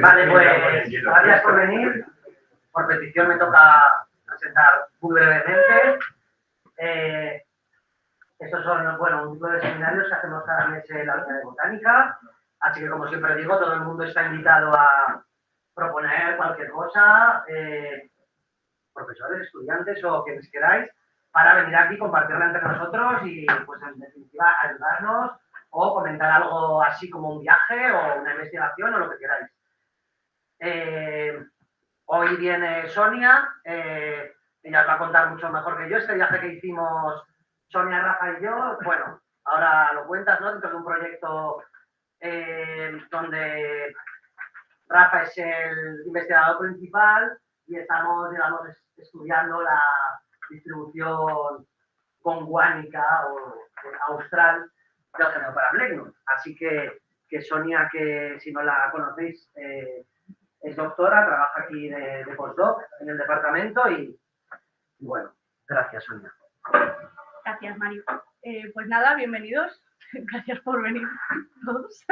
Vale, pues gracias por venir. Por petición me toca presentar muy brevemente. Estos son, bueno, un tipo de seminarios que hacemos cada mes en la Unidad de Botánica. Así que, como siempre digo, todo el mundo está invitado a proponer cualquier cosa, profesores, estudiantes o quienes queráis, para venir aquí, compartirla entre nosotros y, pues, en definitiva, ayudarnos o comentar algo así como un viaje o una investigación o lo que queráis. Hoy viene Sonia, ella os va a contar mucho mejor que yo este viaje que hicimos Sonia, Rafa y yo. Bueno, ahora lo cuentas, ¿no? Dentro de un proyecto donde Rafa es el investigador principal y estamos, digamos, estudiando la distribución conguánica o austral del género Parablenum. Así que Sonia, que si no la conocéis, es doctora, trabaja aquí de postdoc en el departamento y bueno, gracias, Sonia. Gracias, Mario. Pues nada, bienvenidos. Gracias por venir todos.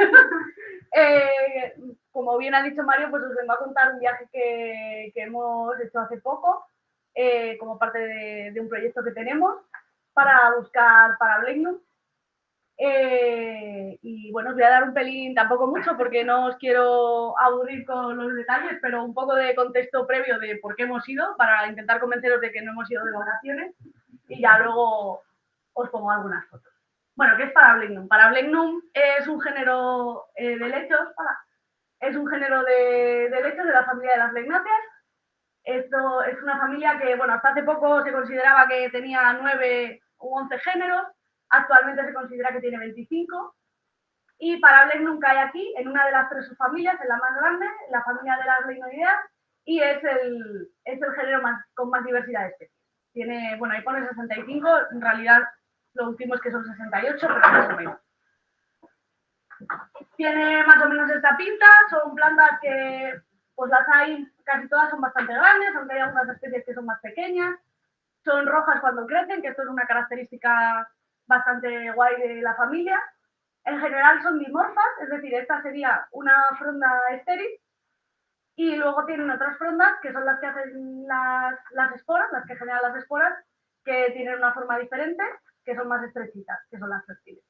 Como bien ha dicho Mario, pues os vengo a contar un viaje que hemos hecho hace poco como parte de un proyecto que tenemos para buscar Parablenum. Y bueno, os voy a dar un pelín, tampoco mucho porque no os quiero aburrir con los detalles, pero un poco de contexto previo de por qué hemos ido, para intentar convenceros de que no hemos ido de vacaciones, y ya luego os pongo algunas fotos. Bueno, ¿qué es Parablenum? Parablenum es un género de helechos, es un género de helechos de la familia de las legnáceas. Esto es una familia que, bueno, hasta hace poco se consideraba que tenía 9 u 11 géneros. Actualmente se considera que tiene 25 y Parablenum cae aquí en una de las 3 subfamilias, en la más grande, la familia de las leinoideas, y es el género con más diversidad de especies. Tiene, bueno, ahí pone 65, en realidad lo último es que son 68, pero más o menos. Tiene más o menos esta pinta, son plantas que pues las hay, casi todas son bastante grandes, aunque hay algunas especies que son más pequeñas. Son rojas cuando crecen, que esto es una característica bastante guay de la familia. En general son dimorfas, es decir, esta sería una fronda estéril y luego tienen otras frondas que son las que hacen las esporas, las que generan las esporas, que tienen una forma diferente, que son más estrechitas, que son las fértiles.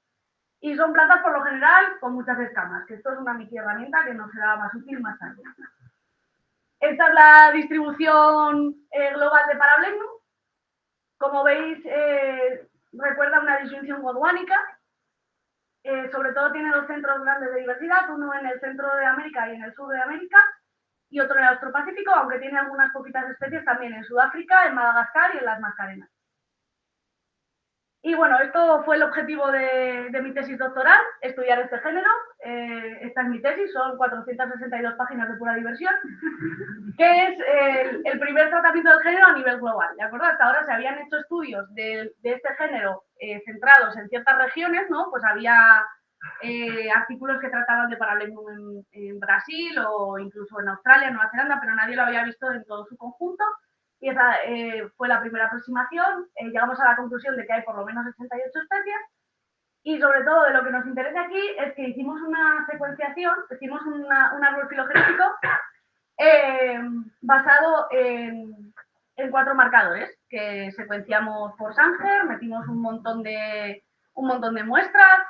Y son plantas por lo general con muchas escamas, que esto es una micro herramienta que nos será más útil más tarde. Esta es la distribución global de Parablenum. Como veis, recuerda una distribución godwánica. Sobre todo tiene 2 centros grandes de diversidad, uno en el centro de América y en el sur de América, y otro en el Austropacífico, aunque tiene algunas poquitas especies también en Sudáfrica, en Madagascar y en las Mascarenas. Y bueno, esto fue el objetivo de mi tesis doctoral, estudiar este género. Esta es mi tesis, son 462 páginas de pura diversión, que es el primer tratamiento del género a nivel global, ¿de acuerdo? Hasta ahora se habían hecho estudios de este género centrados en ciertas regiones, ¿no? Pues había artículos que trataban de Parablenum en Brasil o incluso en Australia, Nueva Zelanda, pero nadie lo había visto en todo su conjunto. Y esa fue la primera aproximación. Llegamos a la conclusión de que hay por lo menos 88 especies. Y sobre todo de lo que nos interesa aquí es que hicimos una secuenciación, hicimos un árbol filogenético basado en 4 marcadores que secuenciamos por Sanger, metimos un montón de muestras,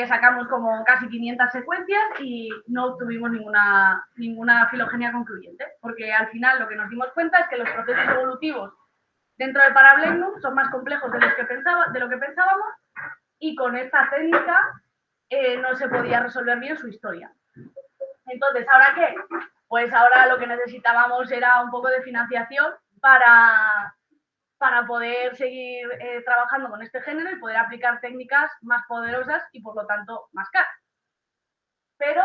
sacamos como casi 500 secuencias y no obtuvimos ninguna filogenia concluyente, porque al final lo que nos dimos cuenta es que los procesos evolutivos dentro de Parablenum son más complejos de lo que pensábamos y con esta técnica no se podía resolver bien su historia. Entonces, ¿ahora qué? Pues ahora lo que necesitábamos era un poco de financiación para poder seguir trabajando con este género y poder aplicar técnicas más poderosas y por lo tanto más caras. Pero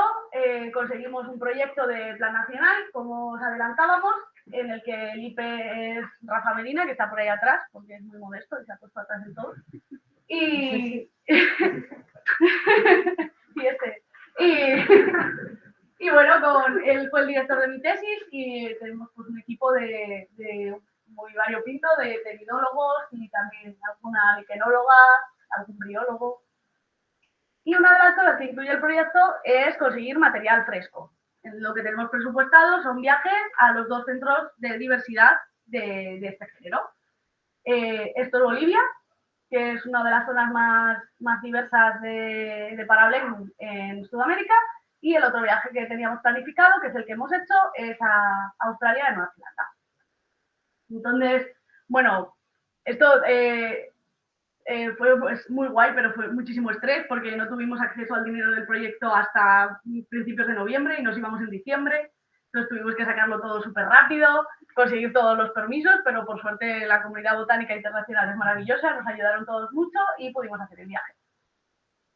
conseguimos un proyecto de plan nacional, como os adelantábamos, en el que el IP es Rafa Medina, que está por ahí atrás, porque es muy modesto y se ha puesto atrás del todo. Y bueno, él fue el director de mi tesis y tenemos pues, un equipo de muy variopinto, de teridólogos y también alguna liquenóloga, algún briólogo. Y una de las cosas que incluye el proyecto es conseguir material fresco. Lo que tenemos presupuestado son viajes a los 2 centros de diversidad de este género. Esto es Bolivia, que es una de las zonas más diversas de Parabellum en Sudamérica, y el otro viaje que teníamos planificado, que es el que hemos hecho, es a Australia y Nueva Zelanda. Entonces, bueno, esto fue pues, muy guay, pero fue muchísimo estrés porque no tuvimos acceso al dinero del proyecto hasta principios de noviembre y nos íbamos en diciembre. Entonces tuvimos que sacarlo todo súper rápido, conseguir todos los permisos, pero por suerte la comunidad botánica internacional es maravillosa, nos ayudaron todos mucho y pudimos hacer el viaje.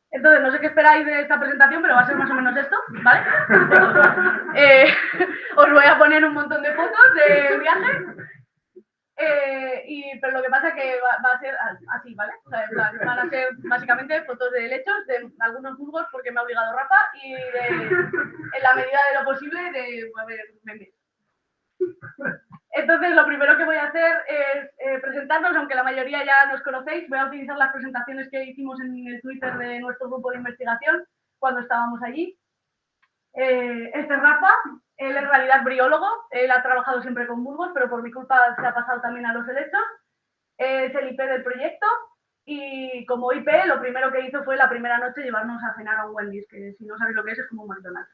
Entonces, no sé qué esperáis de esta presentación, pero va a ser más o menos esto, ¿vale? Os voy a poner un montón de fotos del viaje. Pero lo que pasa es que va a ser así, ¿vale? O sea, van a ser básicamente fotos de helechos, de algunos musgos porque me ha obligado Rafa y en la medida de lo posible de memes. Entonces, lo primero que voy a hacer es presentarnos, aunque la mayoría ya nos conocéis, voy a utilizar las presentaciones que hicimos en el Twitter de nuestro grupo de investigación cuando estábamos allí. Este es Rafa, él es en realidad briólogo, él ha trabajado siempre con musgos, pero por mi culpa se ha pasado también a los helechos. Es el IP del proyecto y como IP lo primero que hizo fue la primera noche llevarnos a cenar a un Wendy's, que si no sabéis lo que es como un McDonald's.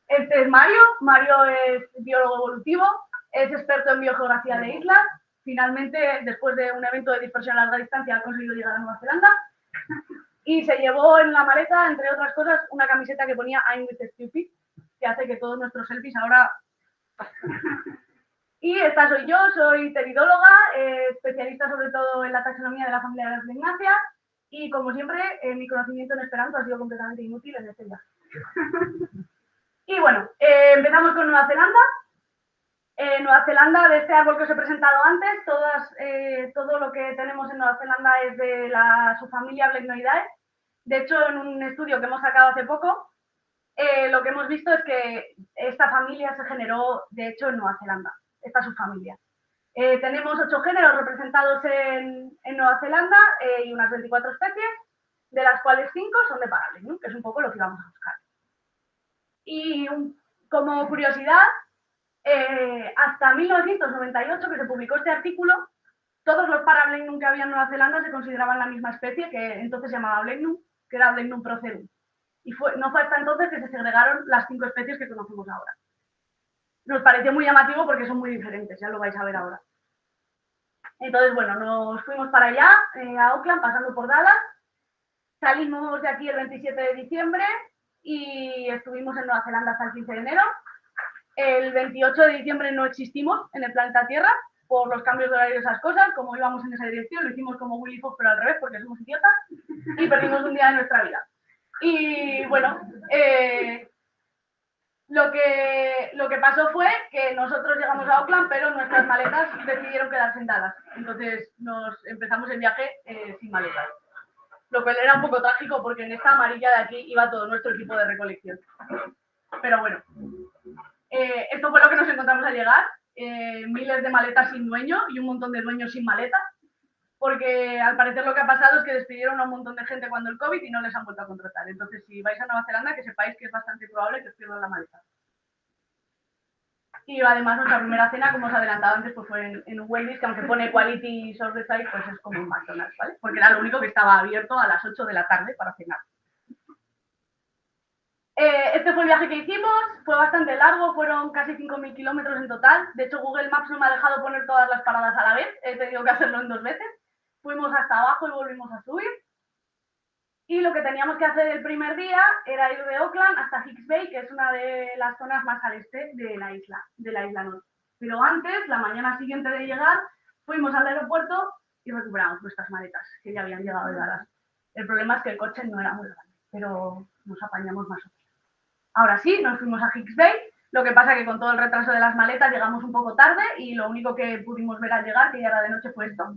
Este es Mario. Mario es biólogo evolutivo, es experto en biogeografía de islas. Finalmente, después de un evento de dispersión a larga distancia, ha conseguido llegar a Nueva Zelanda y se llevó en la maleta, entre otras cosas, una camiseta que ponía I'm with Stupid, que hace que todos nuestros selfies ahora... Y esta soy yo, soy teridóloga, especialista sobre todo en la taxonomía de la familia de las lignáceas y, como siempre, mi conocimiento en esperanto ha sido completamente inútil en este viaje. Y bueno, empezamos con Nueva Zelanda. Nueva Zelanda, de este árbol que os he presentado antes, todo lo que tenemos en Nueva Zelanda es de la subfamilia Blacknoidae. De hecho, en un estudio que hemos sacado hace poco, lo que hemos visto es que esta familia se generó, de hecho, en Nueva Zelanda, esta subfamilia. Tenemos 8 géneros representados en Nueva Zelanda y unas 24 especies, de las cuales 5 son de Parabellum, que es un poco lo que vamos a buscar. Y como curiosidad, hasta 1998, que se publicó este artículo, todos los Parabellum que había en Nueva Zelanda se consideraban la misma especie, que entonces se llamaba Blechnum, que era Blechnum procerum. Y no fue hasta entonces que se segregaron las 5 especies que conocemos ahora. Nos pareció muy llamativo porque son muy diferentes, ya lo vais a ver ahora. Entonces, bueno, nos fuimos para allá, a Auckland, pasando por Dallas. Salimos de aquí el 27 de diciembre y estuvimos en Nueva Zelanda hasta el 15 de enero. El 28 de diciembre no existimos en el planeta Tierra por los cambios de horario y esas cosas. Como íbamos en esa dirección, lo hicimos como Willy Fox, pero al revés, porque somos idiotas, y perdimos un día de nuestra vida. Y bueno, lo que pasó fue que nosotros llegamos a Auckland, pero nuestras maletas decidieron quedarse en Dallas. Entonces nos empezamos el viaje sin maletas. Lo cual era un poco trágico porque en esta amarilla de aquí iba todo nuestro equipo de recolección. Pero bueno, esto fue lo que nos encontramos al llegar. Miles de maletas sin dueño y un montón de dueños sin maletas. Porque al parecer lo que ha pasado es que despidieron a un montón de gente cuando el COVID y no les han vuelto a contratar. Entonces, si vais a Nueva Zelanda, que sepáis que es bastante probable que os pierdan la maleta. Y además nuestra primera cena, como os adelantaba antes, pues fue en un Wendy's, que aunque pone Quality Source the Site, pues es como un McDonald's, ¿vale? Porque era lo único que estaba abierto a las 8 de la tarde para cenar. Este fue el viaje que hicimos, fue bastante largo, fueron casi 5.000 kilómetros en total. De hecho, Google Maps no me ha dejado poner todas las paradas a la vez, he tenido que hacerlo en 2 veces. Fuimos hasta abajo y volvimos a subir. Y lo que teníamos que hacer el primer día era ir de Auckland hasta Hicks Bay, que es una de las zonas más al este de la isla norte. Pero antes, la mañana siguiente de llegar, fuimos al aeropuerto y recuperamos nuestras maletas, que ya habían llegado de Dallas. El problema es que el coche no era muy grande, pero nos apañamos más o menos. Ahora sí, nos fuimos a Hicks Bay, lo que pasa que con todo el retraso de las maletas llegamos un poco tarde y lo único que pudimos ver al llegar, que ya era de noche, fue esto.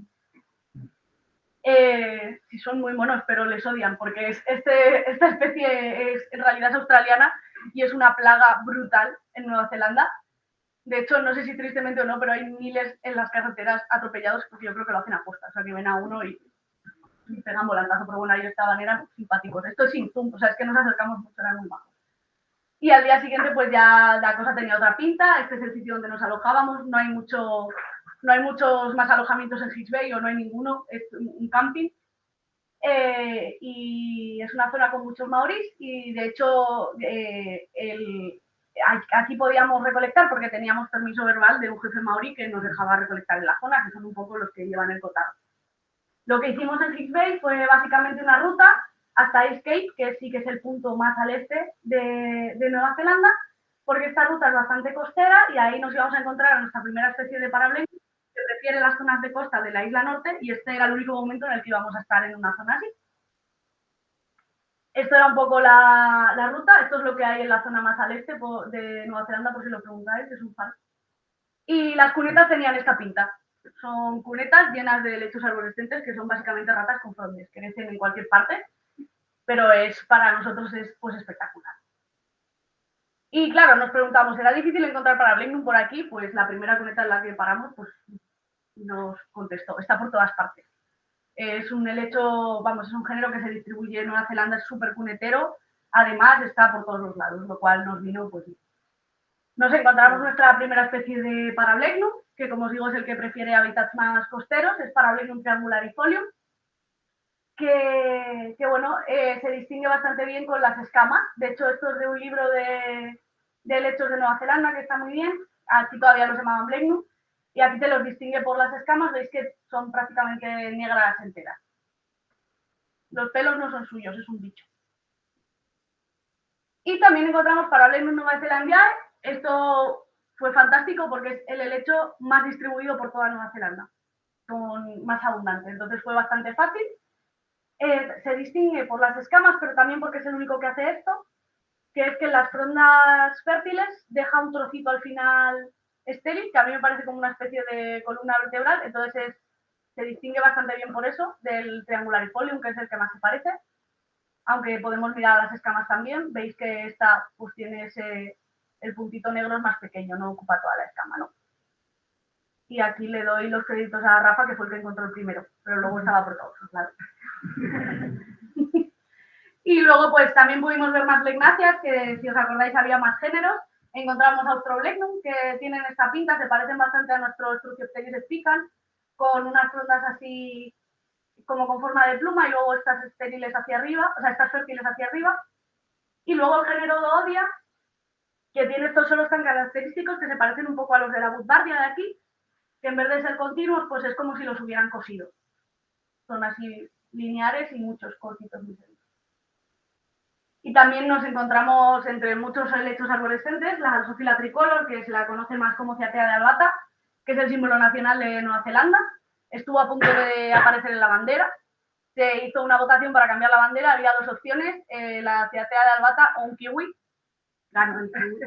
Sí, son muy monos, pero les odian, porque esta especie en realidad es australiana y es una plaga brutal en Nueva Zelanda. De hecho, no sé si tristemente o no, pero hay miles en las carreteras atropellados porque yo creo que lo hacen a posta. O sea, que ven a uno y pegan volantazo. Pero bueno, ellos estaban, eran simpáticos. Esto es sin zoom, o sea, es que nos acercamos mucho, eran muy bajos. Y al día siguiente, pues ya la cosa tenía otra pinta. Este es el sitio donde nos alojábamos. No hay muchos más alojamientos en Hicks Bay, o no hay ninguno. Es un camping. Y es una zona con muchos maorís y de hecho aquí podíamos recolectar porque teníamos permiso verbal de un jefe maorí que nos dejaba recolectar en la zona, que son un poco los que llevan el cotarro. Lo que hicimos en Hicks Bay fue básicamente una ruta hasta East Cape, que sí que es el punto más al este de Nueva Zelanda, porque esta ruta es bastante costera y ahí nos íbamos a encontrar a nuestra primera especie de parablengo, que prefiere las zonas de costa de la isla norte, y este era el único momento en el que íbamos a estar en una zona así. Esto era un poco la ruta, esto es lo que hay en la zona más al este de Nueva Zelanda, por si lo preguntáis, es un faro. Y las cunetas tenían esta pinta. Son cunetas llenas de lechos arborescentes, que son básicamente ratas con frondes, que crecen en cualquier parte, pero para nosotros es pues espectacular. Y claro, nos preguntamos, ¿era difícil encontrar parablenum por aquí? Pues la primera cuneta en la que paramos, pues nos contestó, está por todas partes. Es un helecho, vamos, es un género que se distribuye en Nueva Zelanda, es súper cunetero, además está por todos los lados, lo cual nos vino, pues, nos encontramos nuestra primera especie de parablenum, que como os digo es el que prefiere hábitats más costeros, es Parablenum triangulariifolium, que bueno, se distingue bastante bien con las escamas. De hecho, esto es de un libro de helechos de Nueva Zelanda, que está muy bien, aquí todavía los llamaban blenum, y aquí te los distingue por las escamas, veis que son prácticamente negras enteras. Los pelos no son suyos, es un bicho. Y también encontramos Parablenum nuevazelandiae. Esto fue fantástico porque es el helecho más distribuido por toda Nueva Zelanda, con más abundante. Entonces fue bastante fácil. Se distingue por las escamas, pero también porque es el único que hace esto, que es que en las frondas fértiles deja un trocito al final estéril, que a mí me parece como una especie de columna vertebral. Entonces se distingue bastante bien por eso del triangulariifolium, que es el que más se parece. Aunque podemos mirar las escamas también, veis que esta pues tiene el puntito negro es más pequeño, no ocupa toda la escama, ¿no? Y aquí le doy los créditos a Rafa, que fue el que encontró el primero, pero luego estaba por todos, claro. Y luego pues también pudimos ver más legnáceas, que si os acordáis había más géneros. Encontramos Austroblecnum, que tienen esta pinta, se parecen bastante a nuestros Truciopteris spican, con unas frondas así como con forma de pluma y luego estas estériles hacia arriba, o sea, estas fértiles hacia arriba. Y luego el género Doodia, que tiene estos solos tan característicos que se parecen un poco a los de la Woodbardia de aquí, que en vez de ser continuos, pues es como si los hubieran cosido. Son así lineares y muchos cortitos muy serios. Y también nos encontramos entre muchos helechos arborescentes la Drosophila tricolor, que se la conoce más como ciatea de albata, que es el símbolo nacional de Nueva Zelanda. Estuvo a punto de aparecer en la bandera. Se hizo una votación para cambiar la bandera, había dos opciones, la ciatea de albata o un kiwi. Ganó el kiwi.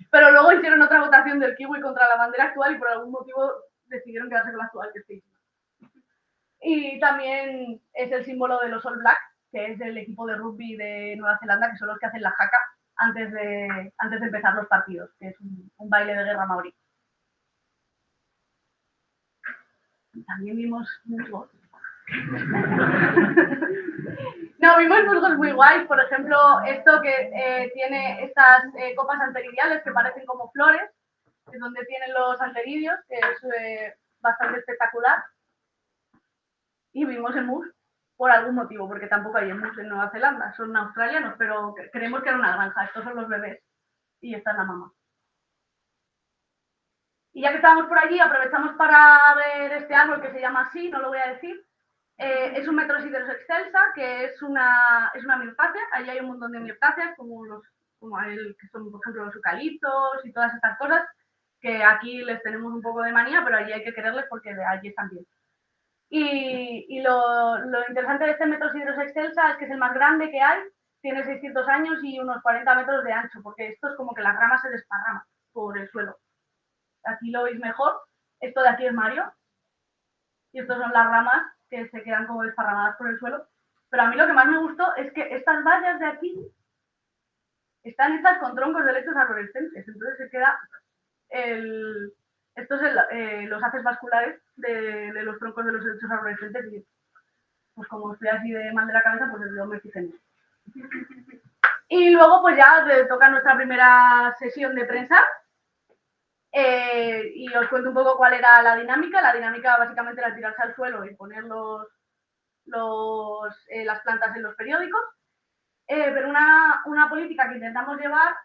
Pero luego hicieron otra votación del kiwi contra la bandera actual y por algún motivo decidieron quedarse con la actual, que es feísima. Y también es el símbolo de los All Black, que es el equipo de rugby de Nueva Zelanda, que son los que hacen la jaca antes de empezar los partidos, que es un baile de guerra maorí. Y también vimos musgos. No, vimos musgos muy guays, por ejemplo, esto que tiene estas copas anteridiales que parecen como flores, que es donde tienen los anteridios, que es bastante espectacular. Y vimos emus por algún motivo, porque tampoco hay emus en Nueva Zelanda, son australianos, pero creemos que era una granja, estos son los bebés y esta es la mamá. Y ya que estábamos por allí, aprovechamos para ver este árbol que se llama así, no lo voy a decir. Es un Metrosideros excelsa, que es una mirtácea. Allí hay un montón de mirtáceas, como que son, por ejemplo, los eucaliptos y todas estas cosas, que aquí les tenemos un poco de manía, pero allí hay que quererles porque de allí están bien. Y lo interesante de este Metrosideros excelsa es que es el más grande que hay, tiene 600 años y unos 40 metros de ancho, porque esto es como que las ramas se desparraman por el suelo. Aquí lo veis mejor, esto de aquí es Mario, y estas son las ramas que se quedan como desparramadas por el suelo. Pero a mí lo que más me gustó es que estas vallas de aquí están hechas con troncos de helechos arborescentes. Entonces se queda los haces vasculares de los troncos de los helechos arborescentes. Y pues como estoy así de mal de la cabeza, pues yo me fijé en eso. Y luego pues ya toca nuestra primera sesión de prensa. Y os cuento un poco cuál era la dinámica. La dinámica básicamente era tirarse al suelo y poner las plantas en los periódicos. Pero una política que intentamos llevar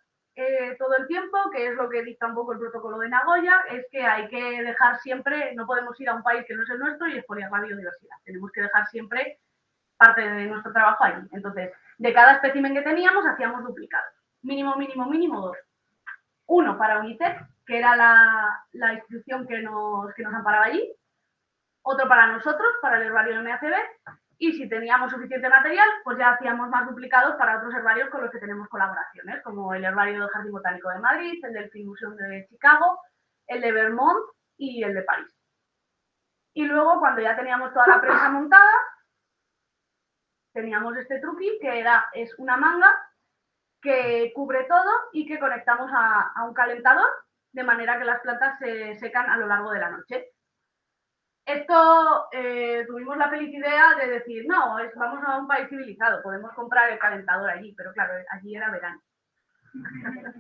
todo el tiempo, que es lo que dicta un poco el protocolo de Nagoya, es que hay que dejar siempre, no podemos ir a un país que no es el nuestro y expoliar la biodiversidad. Tenemos que dejar siempre parte de nuestro trabajo ahí. Entonces, de cada espécimen que teníamos, hacíamos duplicados. Mínimo 2. Uno para UNICEF, que era la institución que nos amparaba allí. Otro para nosotros, para el herbario de MACB. Y si teníamos suficiente material, pues ya hacíamos más duplicados para otros herbarios con los que tenemos colaboraciones, como el herbario del Jardín Botánico de Madrid, el del Field Museum de Chicago, el de Vermont y el de París. Y luego, cuando ya teníamos toda la prensa montada, teníamos este truqui, que es una manga que cubre todo y que conectamos a un calentador, de manera que las plantas se secan a lo largo de la noche. Esto tuvimos la feliz idea de decir, no, vamos a un país civilizado, podemos comprar el calentador allí, pero claro, allí era verano.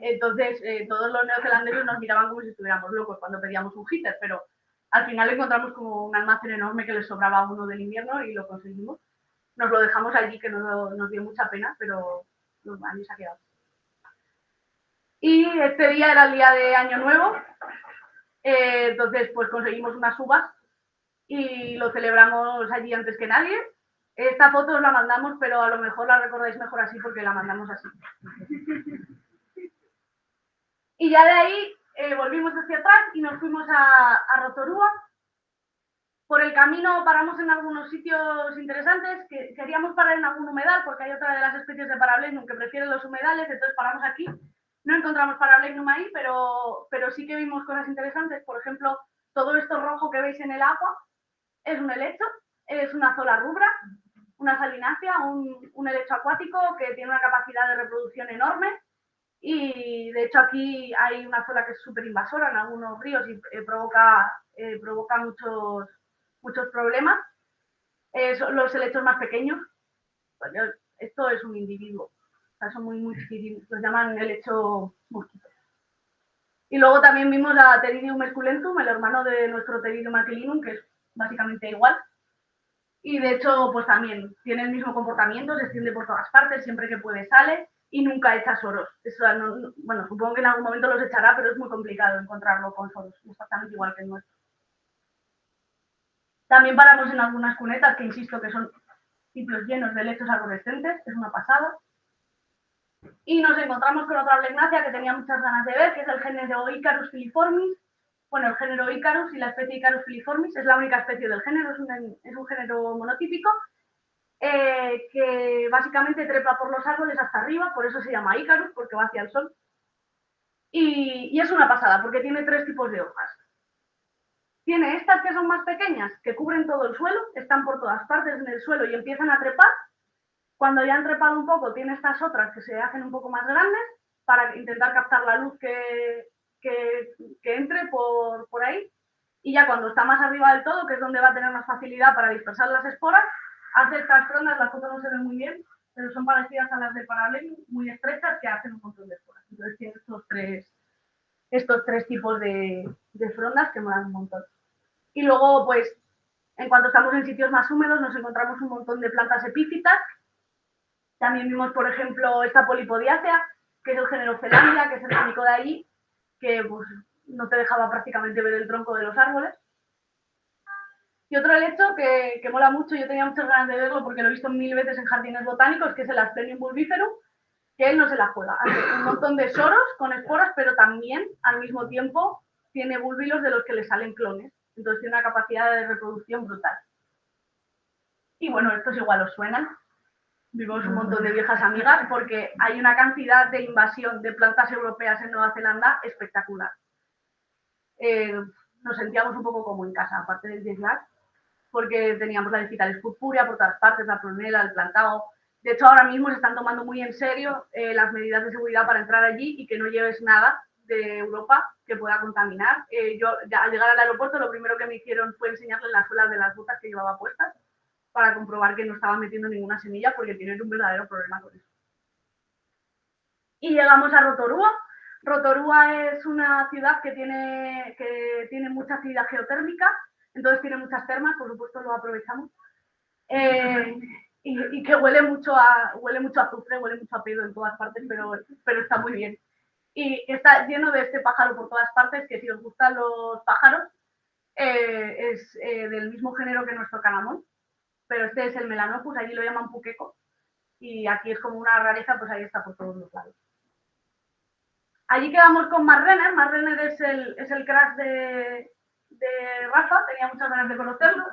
Entonces todos los neozelandeses nos miraban como si estuviéramos locos cuando pedíamos un heater, pero al final encontramos como un almacén enorme que les sobraba uno del invierno y lo conseguimos. Nos lo dejamos allí, que nos dio mucha pena, pero allí se ha quedado. Y este día era el día de Año Nuevo, entonces pues conseguimos unas uvas y lo celebramos allí antes que nadie. Esta foto os la mandamos, pero a lo mejor la recordáis mejor así porque la mandamos así. Y ya de ahí volvimos hacia atrás y nos fuimos a Rotorua. Por el camino paramos en algunos sitios interesantes, que queríamos parar en algún humedal, porque hay otra de las especies de Parablenum que prefieren los humedales, entonces paramos aquí. No encontramos Parablenum ahí, pero sí que vimos cosas interesantes. Por ejemplo, todo esto rojo que veis en el agua es un helecho, es una zola rubra, una salinácea, un helecho acuático que tiene una capacidad de reproducción enorme. Y de hecho aquí hay una zola que es súper invasora en algunos ríos y provoca muchos problemas. Son los helechos más pequeños. Esto es un individuo, o sea, son muy chiquititos, los llaman helecho mosquito. Y luego también vimos a Pteridium esculentum, el hermano de nuestro Pteridium aquilinum, que es básicamente igual. Y de hecho, pues también tiene el mismo comportamiento, se extiende por todas partes, siempre que puede sale y nunca echa soros. Eso, bueno, supongo que en algún momento los echará, pero es muy complicado encontrarlo con soros, exactamente igual que el nuestro. También paramos en algunas cunetas que, insisto, que son ciclos llenos de helechos arborescentes, es una pasada. Y nos encontramos con otra blegnacia que tenía muchas ganas de ver, que es el género Icarus filiformis. Bueno, el género Icarus y la especie Icarus filiformis es la única especie del género, es un género monotípico que básicamente trepa por los árboles hasta arriba, por eso se llama Icarus, porque va hacia el sol. Y es una pasada, porque tiene 3 tipos de hojas. Tiene estas que son más pequeñas, que cubren todo el suelo, están por todas partes en el suelo y empiezan a trepar. Cuando ya han trepado un poco, tiene estas otras que se hacen un poco más grandes para intentar captar la luz que entre por ahí. Y ya cuando está más arriba del todo, que es donde va a tener más facilidad para dispersar las esporas, hace estas frondas, las fotos no se ven muy bien, pero son parecidas a las de Parablenum, muy estrechas, que hacen un montón de esporas. Entonces tiene estos tres tipos de frondas que molan un montón. Y luego, pues, en cuanto estamos en sitios más húmedos, nos encontramos un montón de plantas epífitas. También vimos, por ejemplo, esta polipodiácea, que es el género Zelandia, que es el único de ahí, que pues, no te dejaba prácticamente ver el tronco de los árboles. Y otro helecho que mola mucho, yo tenía muchas ganas de verlo porque lo he visto 1000 veces en jardines botánicos, que es el Asplenium bulbiferum, que él no se la juega. Hace un montón de soros con esporas, pero también, al mismo tiempo, tiene búlbilos de los que le salen clones. Entonces tiene una capacidad de reproducción brutal. Y bueno, estos igual os suenan. Vimos un montón de viejas amigas porque hay una cantidad de invasión de plantas europeas en Nueva Zelanda espectacular. Nos sentíamos un poco como en casa, aparte del jet lag, porque teníamos la Digitalis purpúrea por todas partes, la prunela, el plantado. De hecho, ahora mismo se están tomando muy en serio las medidas de seguridad para entrar allí y que no lleves nada de Europa que pueda contaminar. Yo, al llegar al aeropuerto, lo primero que me hicieron fue enseñarle las suelas de las botas que llevaba puestas para comprobar que no estaba metiendo ninguna semilla, porque tienen un verdadero problema con eso. Y llegamos a Rotorua. Rotorua es una ciudad que tiene mucha actividad geotérmica, entonces tiene muchas termas, por supuesto lo aprovechamos. Y que huele mucho a azufre, huele mucho a pedo en todas partes, pero está muy bien. Y está lleno de este pájaro por todas partes, que si os gustan los pájaros, es del mismo género que nuestro canamón, pero este es el Melanopus, allí lo llaman puqueco, y aquí es como una rareza, pues ahí está por todos los lados. Allí quedamos con Mark Renner. Mark Renner es el crush de Rafa, tenía muchas ganas de conocerlo,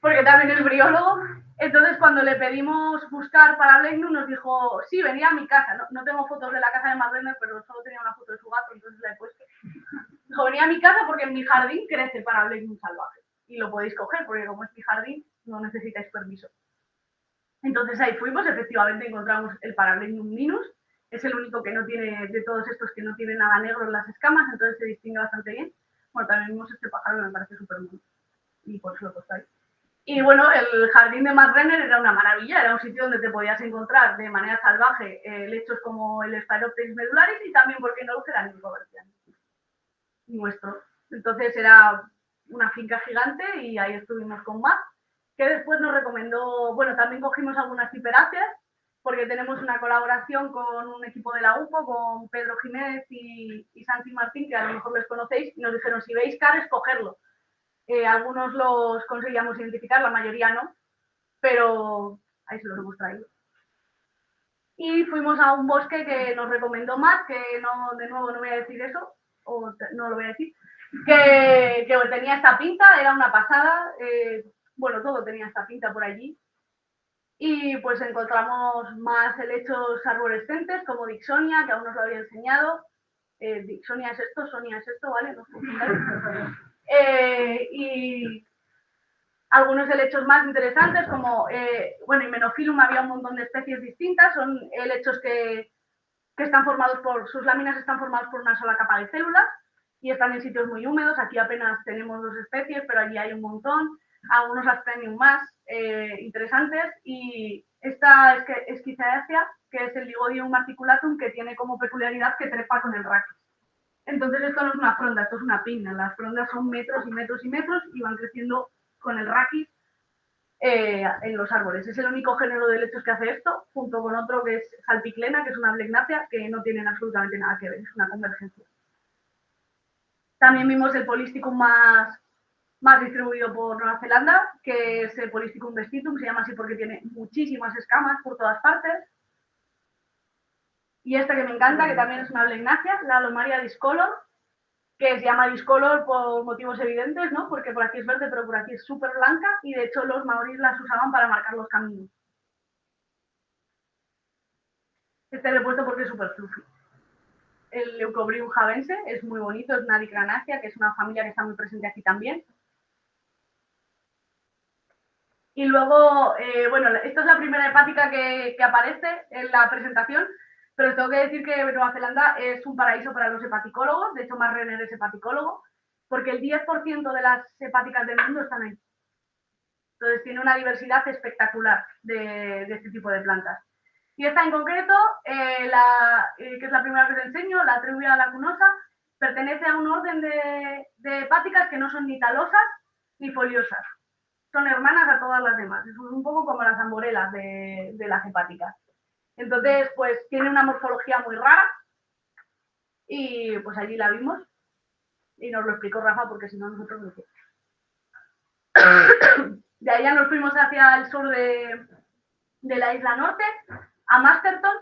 porque también es briólogo. Entonces, cuando le pedimos buscar para Blecknut, nos dijo, sí, venía a mi casa. No tengo fotos de la casa de Mark Renner, pero solo tenía una foto de su gato, entonces la he puesto. Dijo, venía a mi casa porque en mi jardín crece para Blecknut salvaje. Y lo podéis coger, porque como es mi jardín, no necesitáis permiso. Entonces ahí fuimos, efectivamente encontramos el Parablegnum minus, es el único que no tiene, de todos estos, que no tiene nada negro en las escamas, entonces se distingue bastante bien. Bueno, también vimos este pájaro que me parece súper mono, y por eso lo he puesto ahí. Y bueno, el jardín de Mark Renner era una maravilla, era un sitio donde te podías encontrar de manera salvaje lechos como el Spiropteris medularis y también, ¿por qué no?, el Geranio cobertiano nuestro. Entonces era una finca gigante y ahí estuvimos con Mark, que después nos recomendó, bueno, también cogimos algunas ciperáceas, porque tenemos una colaboración con un equipo de la UPO, con Pedro Jiménez y Santi Martín, que a lo mejor les conocéis, y nos dijeron, si veis cares, cogerlo. Algunos los conseguíamos identificar, la mayoría no, pero ahí se los hemos traído. Y fuimos a un bosque que nos recomendó Matt, que no, de nuevo no voy a decir eso, o no lo voy a decir, que tenía esta pinta, era una pasada, bueno, todo tenía esta pinta por allí. Y pues encontramos más helechos arborescentes, como Dixonia, que aún nos lo había enseñado. Dixonia es esto, Sonia es esto, ¿vale? No y algunos helechos más interesantes, como, bueno, Hymenophyllum había un montón de especies distintas, son helechos que están formados sus láminas están formadas por una sola capa de células y están en sitios muy húmedos. Aquí apenas tenemos 2 especies, pero allí hay un montón, algunos Asplenium más interesantes, y esta Esquizaeacea, que es el Lygodium articulatum, que tiene como peculiaridad que trepa con el raquis. Entonces esto no es una fronda, esto es una pinna. Las frondas son metros y metros y metros y van creciendo con el raquis en los árboles. Es el único género de helechos que hace esto, junto con otro que es Salpiclena, que es una Blecknacia, que no tienen absolutamente nada que ver, es una convergencia. También vimos el Polystichum más distribuido por Nueva Zelanda, que es el Polystichum vestitum, se llama así porque tiene muchísimas escamas por todas partes. Y esta que me encanta, que también es una Blecknacia, la Lomaria discolor, que se llama discolor por motivos evidentes, ¿no? Porque por aquí es verde, pero por aquí es súper blanca, y de hecho los maoríes las usaban para marcar los caminos. Este lo he puesto porque es súper fluffy. El Leucobrium javense es muy bonito, es una Dicranacia, que es una familia que está muy presente aquí también. Y luego, bueno, esta es la primera hepática que aparece en la presentación, pero os tengo que decir que Nueva Zelanda es un paraíso para los hepaticólogos. De hecho, Mark Renner es hepaticólogo, porque el 10% de las hepáticas del mundo están ahí. Entonces tiene una diversidad espectacular de este tipo de plantas. Y esta en concreto, que es la primera que os enseño, la Trebia lacunosa, pertenece a un orden de hepáticas que no son ni talosas ni foliosas. Son hermanas a todas las demás. Es un poco como las amborelas de las hepáticas. Entonces, pues tiene una morfología muy rara y pues allí la vimos y nos lo explicó Rafa, porque si no nosotros no sé. De ahí ya nos fuimos hacia el sur de la isla norte, a Masterton.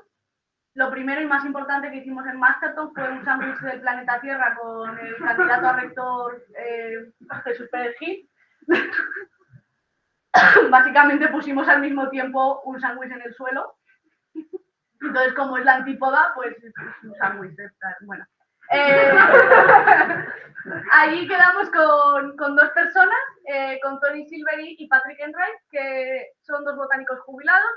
Lo primero y más importante que hicimos en Masterton fue un sándwich del planeta Tierra con el candidato a rector Jesús Pérez Gil. Básicamente pusimos al mismo tiempo un sándwich en el suelo. Entonces, como es la antípoda, pues es un sándwich. Bueno. Allí quedamos con 2 personas, con Tony Silvery y Patrick Enright, que son 2 botánicos jubilados.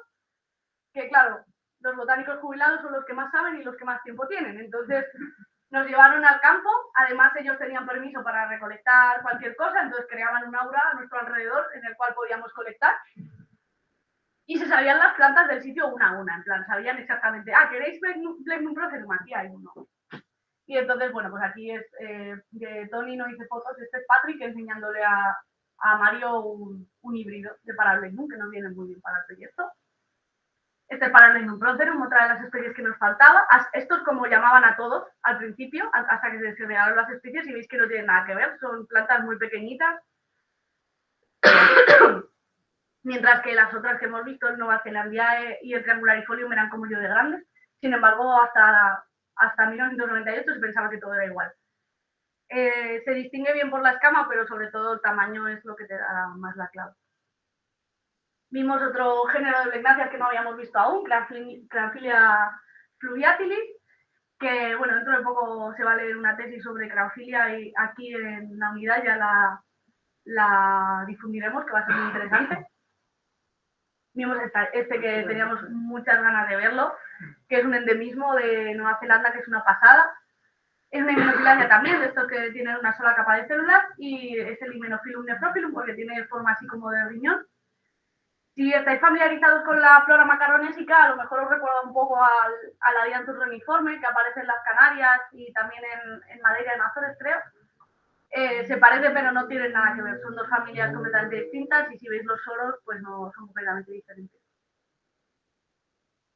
que claro, los botánicos jubilados son los que más saben y los que más tiempo tienen. Entonces nos llevaron al campo, además ellos tenían permiso para recolectar cualquier cosa, entonces creaban un aura a nuestro alrededor en el cual podíamos colectar. Y se sabían las plantas del sitio una a una, en plan, sabían exactamente, ¿queréis Blechnum procerum? Aquí hay uno. Y entonces, bueno, pues aquí es, de Tony no hice fotos, este es Patrick enseñándole a Mario un híbrido de Parablechnum, que no viene muy bien para el proyecto. Este es Parablechnum procerum, otra de las especies que nos faltaba. Estos como llamaban a todos al principio, hasta que se regalaron las especies, y veis que no tienen nada que ver, son plantas muy pequeñitas. Mientras que las otras que hemos visto, el Nova Zelandiae y el Triangulariifolium, eran como yo de grandes. Sin embargo, hasta 1998 se pensaba que todo era igual. Se distingue bien por la escama, pero sobre todo el tamaño es lo que te da más la clave. Vimos otro género de Blechnasias que no habíamos visto aún, Cranfilia fluviatilis, que bueno, dentro de poco se va a leer una tesis sobre Cranfilia y aquí en la unidad ya la difundiremos, que va a ser muy interesante. Vimos este que teníamos muchas ganas de verlo, que es un endemismo de Nueva Zelanda, que es una pasada. Es una himenofilaria también, de estos que tienen una sola capa de células, y es el Hymenophyllum nephrophyllum porque tiene forma así como de riñón. Si estáis familiarizados con la flora macaronésica, a lo mejor os recuerda un poco al Adianthus reniforme, que aparece en las Canarias y también en Madeira, en Azores, creo. Se parece, pero no tienen nada que ver. Son dos familias completamente distintas y si veis los soros, pues no son completamente diferentes.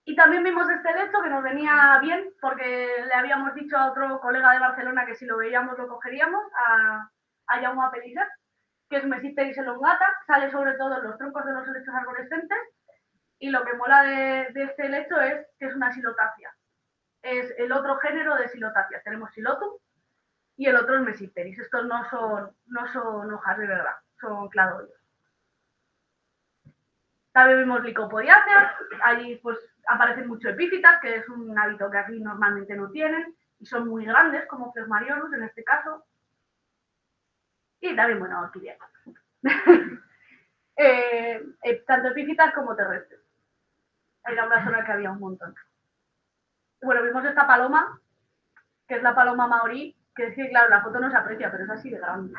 Y también vimos este lecho que nos venía bien porque le habíamos dicho a otro colega de Barcelona que si lo veíamos lo cogeríamos, a Jaume Pellicer, que es Mesipteris elongata, sale sobre todo en los troncos de los helechos arborescentes, y lo que mola de este lecho es que es una silotácea. Es el otro género de silotáceas. Tenemos Silotum y el otro es Mesipteris. Estos no son hojas de verdad, son cladodios. También vimos Lycopodiaceae, allí pues aparecen mucho epífitas, que es un hábito que aquí normalmente no tienen, y son muy grandes, como Plasmarionus en este caso. Y también, bueno, orquídeas. Tanto epífitas como terrestres. Era una zona que había un montón. Bueno, vimos esta paloma, que es la paloma maorí, que es que, claro, la foto no se aprecia, pero es así de grande.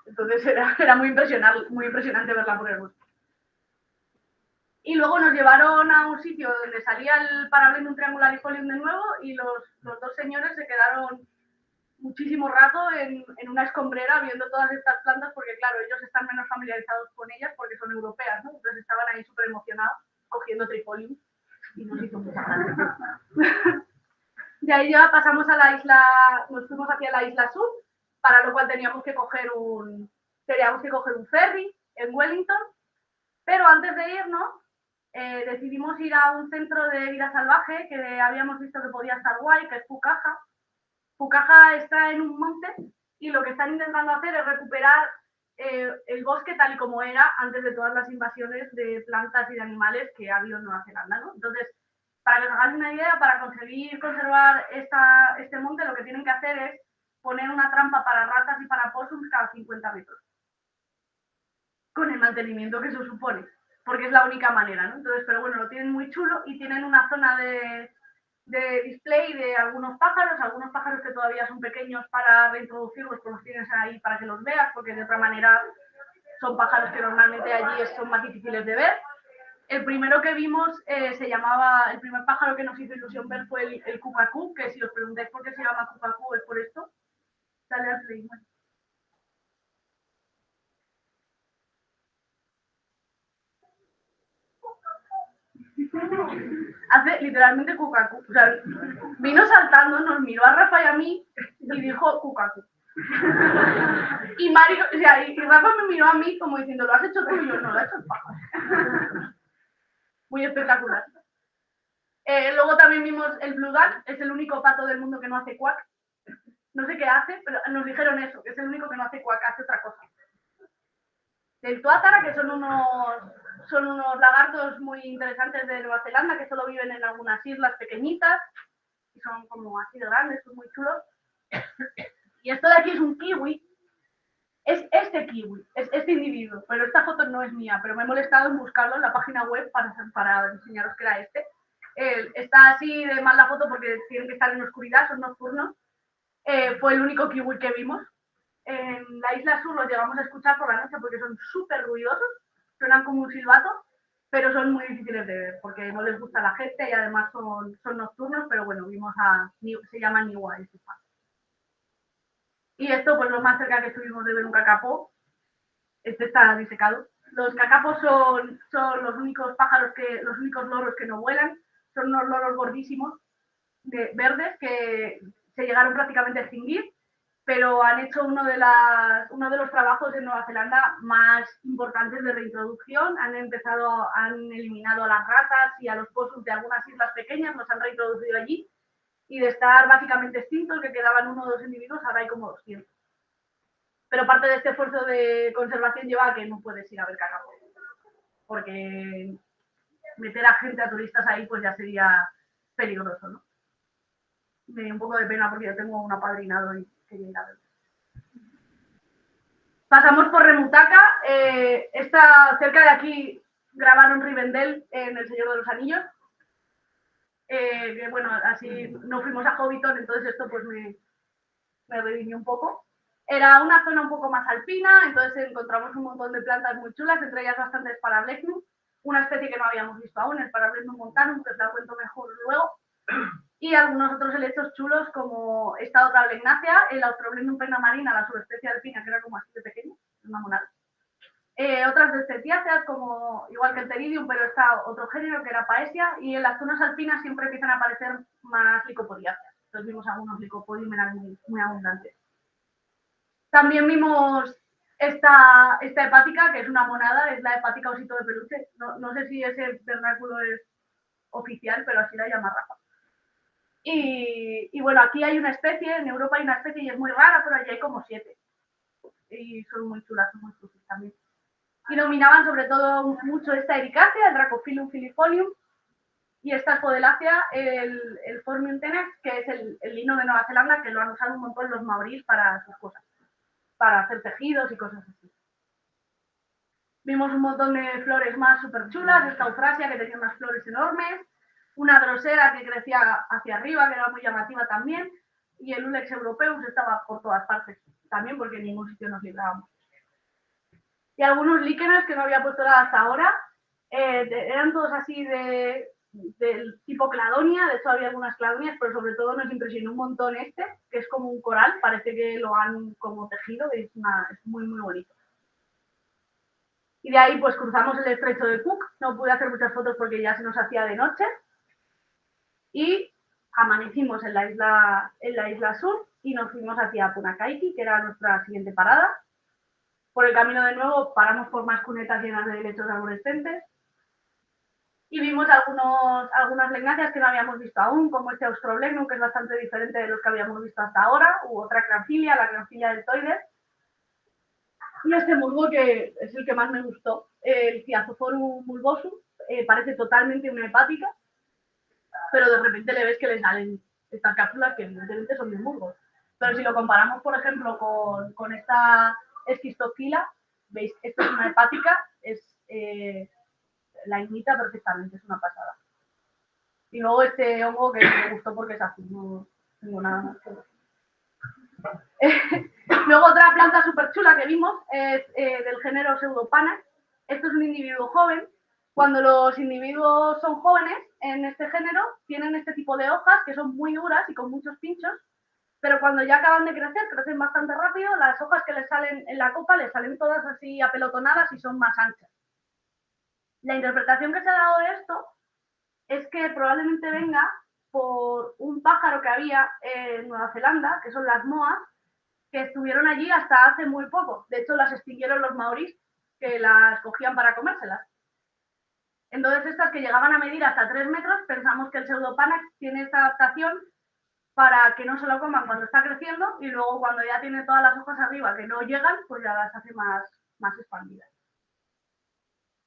Entonces era muy impresionante verla por el bosque. Y luego nos llevaron a un sitio donde salía el Parablechnum triangulariifolium de nuevo y los dos señores se quedaron muchísimo rato en una escombrera viendo todas estas plantas porque, claro, ellos están menos familiarizados con ellas porque son europeas, ¿no? Entonces estaban ahí súper emocionados cogiendo trifolium y nos hizo mucha gracia. De ahí ya pasamos a la isla, nos fuimos hacia la isla sur, para lo cual teníamos que coger un ferry en Wellington, pero antes de irnos decidimos ir a un centro de vida salvaje que habíamos visto que podía estar guay, que es Pucaja. Pucaja está en un monte y lo que están intentando hacer es recuperar el bosque tal y como era antes de todas las invasiones de plantas y de animales que ha habido en Nueva Zelanda, ¿no? Entonces, para que os hagáis una idea, para conseguir conservar este monte, lo que tienen que hacer es poner una trampa para ratas y para possums cada 50 metros. Con el mantenimiento que eso supone, porque es la única manera, ¿no? Entonces, pero bueno, lo tienen muy chulo y tienen una zona de display de algunos pájaros que todavía son pequeños para reintroducirlos, pues los tienes ahí para que los veas, porque de otra manera son pájaros que normalmente allí son más difíciles de ver. El primero que vimos el primer pájaro que nos hizo ilusión ver fue el cucacú, que si os preguntáis por qué se llama cucacú es por esto. Dale al play. Hace literalmente cucacú. O sea, vino saltando, nos miró a Rafa y a mí y dijo cucacú. Y Mario, o sea, y Rafa me miró a mí como diciendo, ¿lo has hecho tú? Y yo, no, lo he hecho el pájaro. Muy espectacular. Luego también vimos el Blue Duck, es el único pato del mundo que no hace cuac. No sé qué hace, pero nos dijeron eso, que es el único que no hace cuac, hace otra cosa. El tuátara, que son unos lagartos muy interesantes de Nueva Zelanda, que solo viven en algunas islas pequeñitas, y son como así de grandes, son muy chulos. Y esto de aquí es un kiwi, es este kiwi, es este individuo, pero esta foto no es mía, pero me he molestado en buscarlo en la página web para enseñaros que era este. está así de mal la foto porque tienen que estar en oscuridad, son nocturnos. Fue el único kiwi que vimos. En la isla sur los llevamos a escuchar por la noche porque son súper ruidosos, suenan como un silbato, pero son muy difíciles de ver porque no les gusta la gente y además son nocturnos, pero bueno, vimos se llama Niwa. Y esto, pues lo más cerca que estuvimos de ver un cacapó, este está disecado. Los cacapos son los únicos pájaros, los únicos loros que no vuelan, son unos loros gordísimos, verdes, que se llegaron prácticamente a extinguir, pero han hecho uno de los trabajos en Nueva Zelanda más importantes de reintroducción. Han eliminado a las ratas y a los possums de algunas islas pequeñas, los han reintroducido allí, y de estar básicamente extintos, que quedaban 1 o 2 individuos, ahora hay como 200. Pero parte de este esfuerzo de conservación lleva a que no puedes ir a ver cacapos, porque meter a gente, a turistas ahí, pues ya sería peligroso, ¿no? Me dio un poco de pena porque yo tengo un apadrinado y quería ir a ver. Pasamos por Remutaca, cerca de aquí grabaron Rivendell en El Señor de los Anillos, que bueno, así no fuimos a Hobbiton, entonces esto pues me redimió un poco. Era una zona un poco más alpina, entonces encontramos un montón de plantas muy chulas, entre ellas bastantes Parablechnum, una especie que no habíamos visto aún, el Parablechnum montanum, que os la cuento mejor luego, y algunos otros helechos chulos como esta otra blegnácea, el Austroblechnum pennamarina, la subespecie alpina, que era como así de pequeño, una monada. Otras descetiáceas, como igual que el Pteridium, pero está otro género que era Paesia, y en las zonas alpinas siempre empiezan a aparecer más licopodiáceas. Entonces vimos algunos licopodiumeras muy abundantes. También vimos esta hepática, que es una monada, es la hepática osito de peluche. No sé si ese vernáculo es oficial, pero así la llama Rafa. Y bueno, aquí hay una especie, en Europa hay una especie y es muy rara, pero allí hay como 7. Y son muy chulas, son muy frutis también. Y dominaban sobre todo mucho esta ericácea, el Dracophyllum filifolium, y esta Spodelácea, el Phormium tenax, que es el lino de Nueva Zelanda, que lo han usado un montón los maoríes para sus cosas, para hacer tejidos y cosas así. Vimos un montón de flores más súper chulas, esta Eufrasia, que tenía unas flores enormes, una Drosera que crecía hacia arriba, que era muy llamativa también, y el Ulex europeus estaba por todas partes también, porque en ningún sitio nos librábamos. Y algunos líquenes que no había puesto nada hasta ahora, eran todos así del tipo cladonia, de hecho había algunas cladonias, pero sobre todo nos impresionó un montón que es como un coral, parece que lo han como tejido, es muy muy bonito. Y de ahí pues cruzamos el estrecho de Cook, no pude hacer muchas fotos porque ya se nos hacía de noche, y amanecimos en la isla sur y nos fuimos hacia Punakaiki, que era nuestra siguiente parada. Por el camino de nuevo paramos por más cunetas llenas de helechos arborescentes y vimos algunas legnáceas que no habíamos visto aún, como este Austroblechnum, que es bastante diferente de los que habíamos visto hasta ahora, u otra Cranfilia, la Cranfilia deltoides, y este musgo que es el que más me gustó, el Thiazophorum bulbosum, parece totalmente una hepática, pero de repente le ves que le salen estas cápsulas que evidentemente son de musgos. Pero si lo comparamos, por ejemplo, con esta Esquistophila, veis, esto es una hepática, la imita perfectamente, es una pasada. Y luego este hongo que me gustó porque es azul, no tengo nada más que decir. Luego otra planta súper chula que vimos es del género Pseudopanax. Esto es un individuo joven. Cuando los individuos son jóvenes en este género, tienen este tipo de hojas que son muy duras y con muchos pinchos, pero cuando ya acaban de crecer, crecen bastante rápido, las hojas que les salen en la copa les salen todas así apelotonadas y son más anchas. La interpretación que se ha dado de esto es que probablemente venga por un pájaro que había en Nueva Zelanda, que son las moas, que estuvieron allí hasta hace muy poco. De hecho, las extinguieron los maoríes, que las cogían para comérselas. Entonces, estas que llegaban a medir hasta 3 metros, pensamos que el Pseudopanax tiene esta adaptación para que no se lo coman cuando está creciendo y luego cuando ya tiene todas las hojas arriba que no llegan, pues ya las hace más expandidas.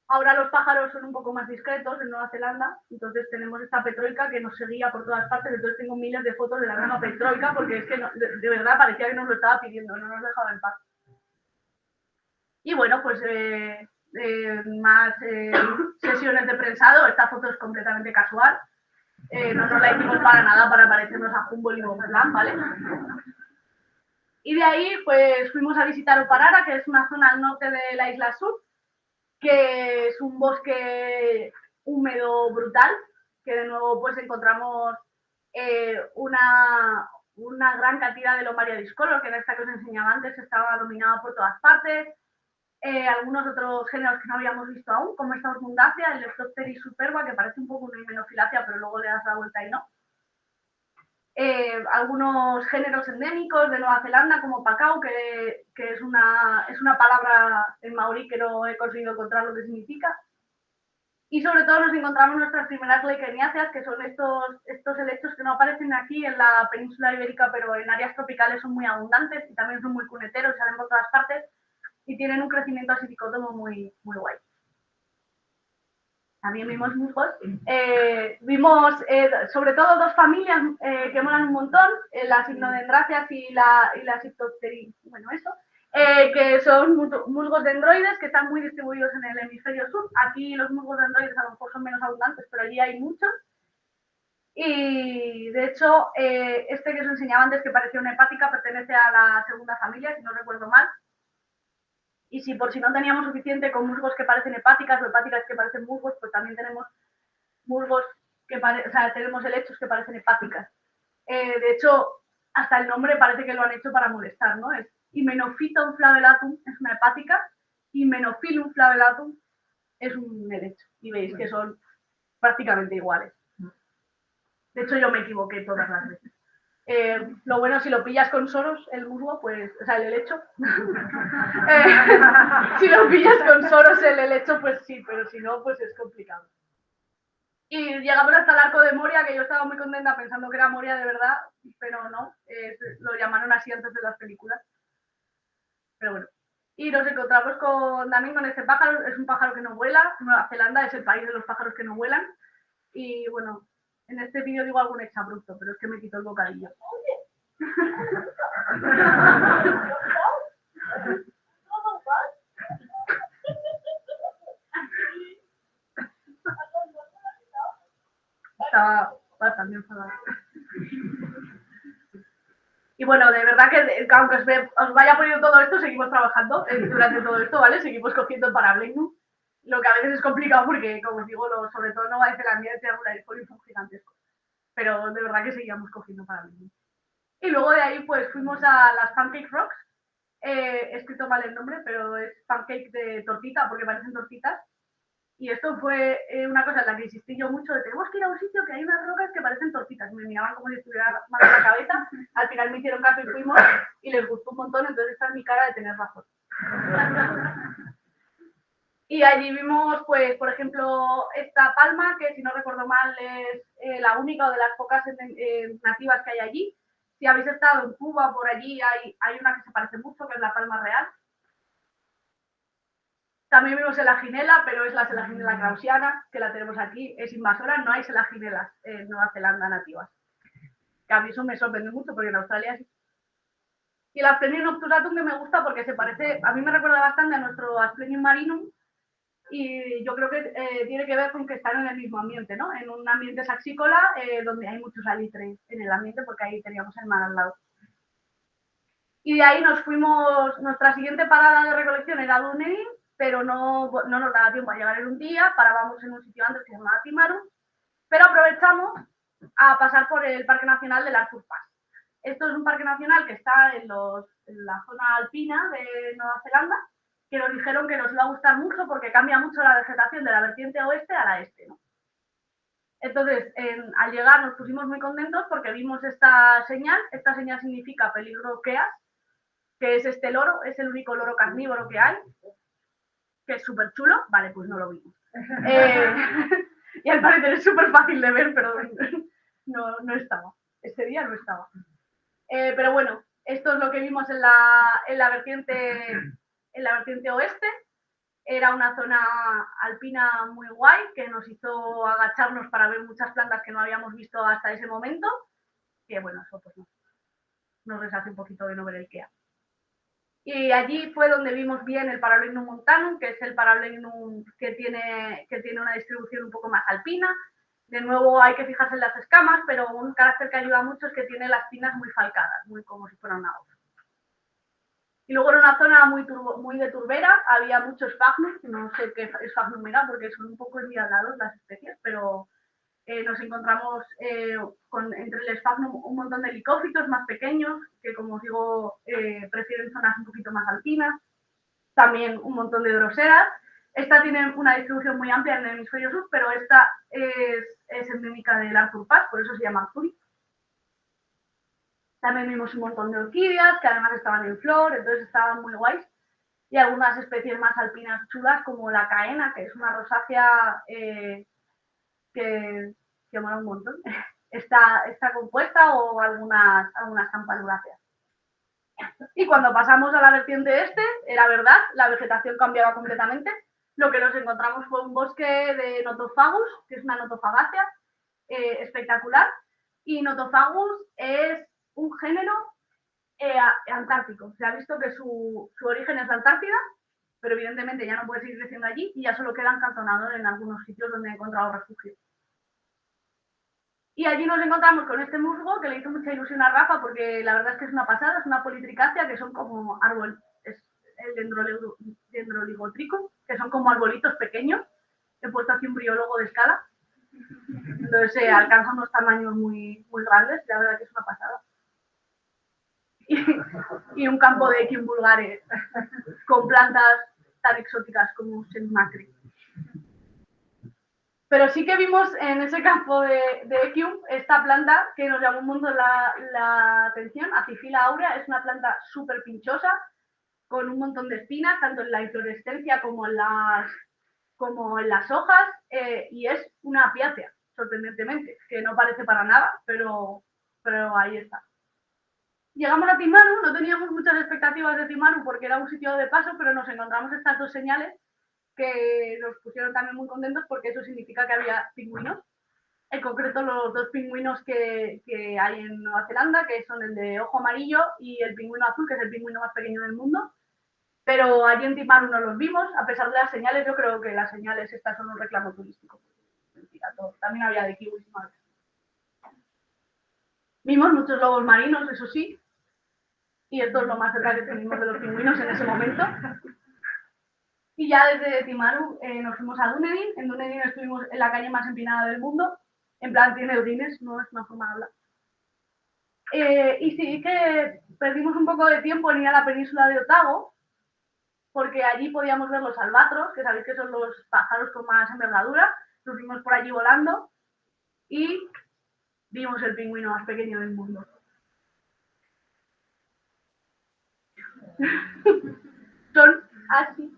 Ahora los pájaros son un poco más discretos en Nueva Zelanda, entonces tenemos esta petroica que nos seguía por todas partes, entonces tengo miles de fotos de la misma petroica porque es que no, de verdad parecía que nos lo estaba pidiendo, no nos dejaba en paz. Y bueno, pues más sesiones de prensado, esta foto es completamente casual, no nos la hicimos para nada para parecernos a Humboldt y Mont Blanc, ¿vale? Y de ahí pues fuimos a visitar Oparara, que es una zona al norte de la isla Sur, que es un bosque húmedo brutal, que de nuevo pues encontramos una gran cantidad de Lomaria discolor, que en esta que os enseñaba antes estaba dominada por todas partes, algunos otros géneros que no habíamos visto aún, como esta Osmundacia, el Leptopteris superba, que parece un poco una himenofilacia, pero luego le das la vuelta y no. Algunos géneros endémicos de Nueva Zelanda, como Pacau, que es una palabra en maorí que no he conseguido encontrar lo que significa. Y sobre todo nos encontramos nuestras primeras gleicheniáceas, que son estos helechos que no aparecen aquí en la península ibérica, pero en áreas tropicales son muy abundantes y también son muy cuneteros, salen por todas partes y tienen un crecimiento así dicótomo muy, muy guay. También vimos musgos. Vimos sobre todo dos familias que molan un montón, las hipnodendracias y las Hyptopteris, bueno, eso, que son musgos dendroides que están muy distribuidos en el hemisferio sur. Aquí los musgos dendroides a lo mejor son menos abundantes, pero allí hay muchos. Y de hecho, este que os enseñaba antes, que parecía una hepática, pertenece a la segunda familia, si no recuerdo mal. Y si por si no teníamos suficiente con musgos que parecen hepáticas o hepáticas que parecen musgos, pues también tenemos musgos tenemos helechos que parecen hepáticas. De hecho, hasta el nombre parece que lo han hecho para molestar, ¿no? Es Hymenophyton flagellatum, es una hepática, y Hymenophyllum flagellatum es un helecho. Y veis que son prácticamente iguales. De hecho, yo me equivoqué todas las veces. Lo bueno, si lo pillas con soros, el musgo, pues, o sea, el helecho. Si lo pillas con soros, el helecho, pues sí, pero si no, pues es complicado. Y llegamos hasta el arco de Moria, que yo estaba muy contenta pensando que era Moria de verdad, pero no, lo llamaron así antes de las películas. Pero bueno. Y nos encontramos también con este pájaro, es un pájaro que no vuela. Nueva Zelanda es el país de los pájaros que no vuelan. Y bueno, en este vídeo digo algún exabrupto, pero es que me quito el bocadillo. Estaba bastante enfadada. Y bueno, de verdad que aunque os vaya poniendo todo esto, seguimos trabajando durante todo esto, ¿vale? Seguimos cogiendo el Parablenum, lo que a veces es complicado porque, como os digo, sobre todo Nueva Zelanda y Triangularifolia son gigantescos. Pero de verdad que seguíamos cogiendo Parablenum. Y luego de ahí pues fuimos a las Pancake Rocks, he escrito mal el nombre, pero es pancake de tortita porque parecen tortitas. Y esto fue una cosa en la que insistí yo mucho, de tenemos que ir a un sitio que hay unas rocas que parecen tortitas. Me miraban como si estuviera mal en la cabeza. Al final me hicieron caso y fuimos y les gustó un montón, entonces esta es mi cara de tener razón. Y allí vimos, pues, por ejemplo, esta palma, que si no recuerdo mal es la única o de las pocas nativas que hay allí. Si habéis estado en Cuba, por allí hay una que se parece mucho, que es la palma real. También vimos selaginela, pero es la selaginela kraussiana, que la tenemos aquí, es invasora, no hay selaginelas en Nueva Zelanda nativas. Que a mí eso me sorprende mucho, porque en Australia sí. Y el Asplenium obturatum que me gusta porque se parece, a mí me recuerda bastante a nuestro Asplenium marinum, y yo creo que tiene que ver con que están en el mismo ambiente, ¿no? En un ambiente saxícola donde hay mucho salitre en el ambiente, porque ahí teníamos el mar al lado. Y de ahí nos fuimos, nuestra siguiente parada de recolección era Dunedin, pero no nos daba tiempo a llegar en un día, parábamos en un sitio antes que se llamaba Timaru, pero aprovechamos a pasar por el Parque Nacional del Arthur Pass. Esto es un parque nacional que está en la zona alpina de Nueva Zelanda, que nos dijeron que nos iba a gustar mucho porque cambia mucho la vegetación de la vertiente oeste a la este, ¿no? Entonces, al llegar nos pusimos muy contentos porque vimos esta señal significa peligro Keas, que es este loro, es el único loro carnívoro que hay, que es súper chulo, vale, pues no lo vimos. Y al parecer es súper fácil de ver, pero no estaba, ese día no estaba. Pero bueno, esto es lo que vimos en la vertiente oeste. Era una zona alpina muy guay que nos hizo agacharnos para ver muchas plantas que no habíamos visto hasta ese momento, que bueno, eso pues nos deshace un poquito de no ver el Kea. Y allí fue donde vimos bien el Parablenum montanum, que es el Parablenum que tiene una distribución un poco más alpina. De nuevo hay que fijarse en las escamas, pero un carácter que ayuda mucho es que tiene las pinnas muy falcadas, muy como si fuera una hoja. Y luego era una zona muy de turbera, había mucho sphagnum, no sé qué sphagnum era porque son un poco endiablados las especies, pero nos encontramos entre el sphagnum un montón de licófitos más pequeños, que como os digo, prefieren zonas un poquito más alpinas, también un montón de droseras. Esta tiene una distribución muy amplia en el hemisferio sur, pero esta es endémica del Arthur Pass, por eso se llama Arthuri. También vimos un montón de orquídeas que además estaban en flor, entonces estaban muy guays. Y algunas especies más alpinas chulas como la caena, que es una rosácea que mola un montón. Está compuesta, o algunas campanuláceas. Y cuando pasamos a la vertiente este, era verdad, la vegetación cambiaba completamente. Lo que nos encontramos fue un bosque de Notophagus, que es una notofagácea espectacular. Y Notophagus es un género antártico. Se ha visto que su origen es la Antártida, pero evidentemente ya no puede seguir creciendo allí y ya solo queda encantonado en algunos sitios donde ha encontrado refugio. Y allí nos encontramos con este musgo que le hizo mucha ilusión a Rafa porque la verdad es que es una pasada, es una politricácea que son como árbol, es el dendroligotrico, que son como arbolitos pequeños. He puesto aquí un briólogo de escala. Entonces se alcanzan unos tamaños muy, muy grandes, la verdad que es una pasada. Y un campo de Echium vulgaris con plantas tan exóticas como Senmacri. Pero sí que vimos en ese campo de Echium esta planta que nos llamó un montón la atención, Acifila aurea. Es una planta súper pinchosa, con un montón de espinas, tanto en la inflorescencia como en las hojas, y es una apiácea, sorprendentemente, que no parece para nada, pero ahí está. Llegamos a Timaru, no teníamos muchas expectativas de Timaru porque era un sitio de paso, pero nos encontramos estas dos señales que nos pusieron también muy contentos porque eso significa que había pingüinos. En concreto, los dos pingüinos que hay en Nueva Zelanda, que son el de ojo amarillo y el pingüino azul, que es el pingüino más pequeño del mundo. Pero allí en Timaru no los vimos, a pesar de las señales. Yo creo que las señales estas son un reclamo turístico. Mentira, todo. También había de kiwis y más. Vimos muchos lobos marinos, eso sí, y esto es lo más cerca que tenemos de los pingüinos en ese momento. Y ya desde Timaru nos fuimos a Dunedin. En Dunedin estuvimos en la calle más empinada del mundo. En plan, tiene el Guinness, no es una forma de hablar. Y sí que perdimos un poco de tiempo en ir a la península de Otago, porque allí podíamos ver los albatros, que sabéis que son los pájaros con más envergadura. Nos fuimos por allí volando y vimos el pingüino más pequeño del mundo. Son así.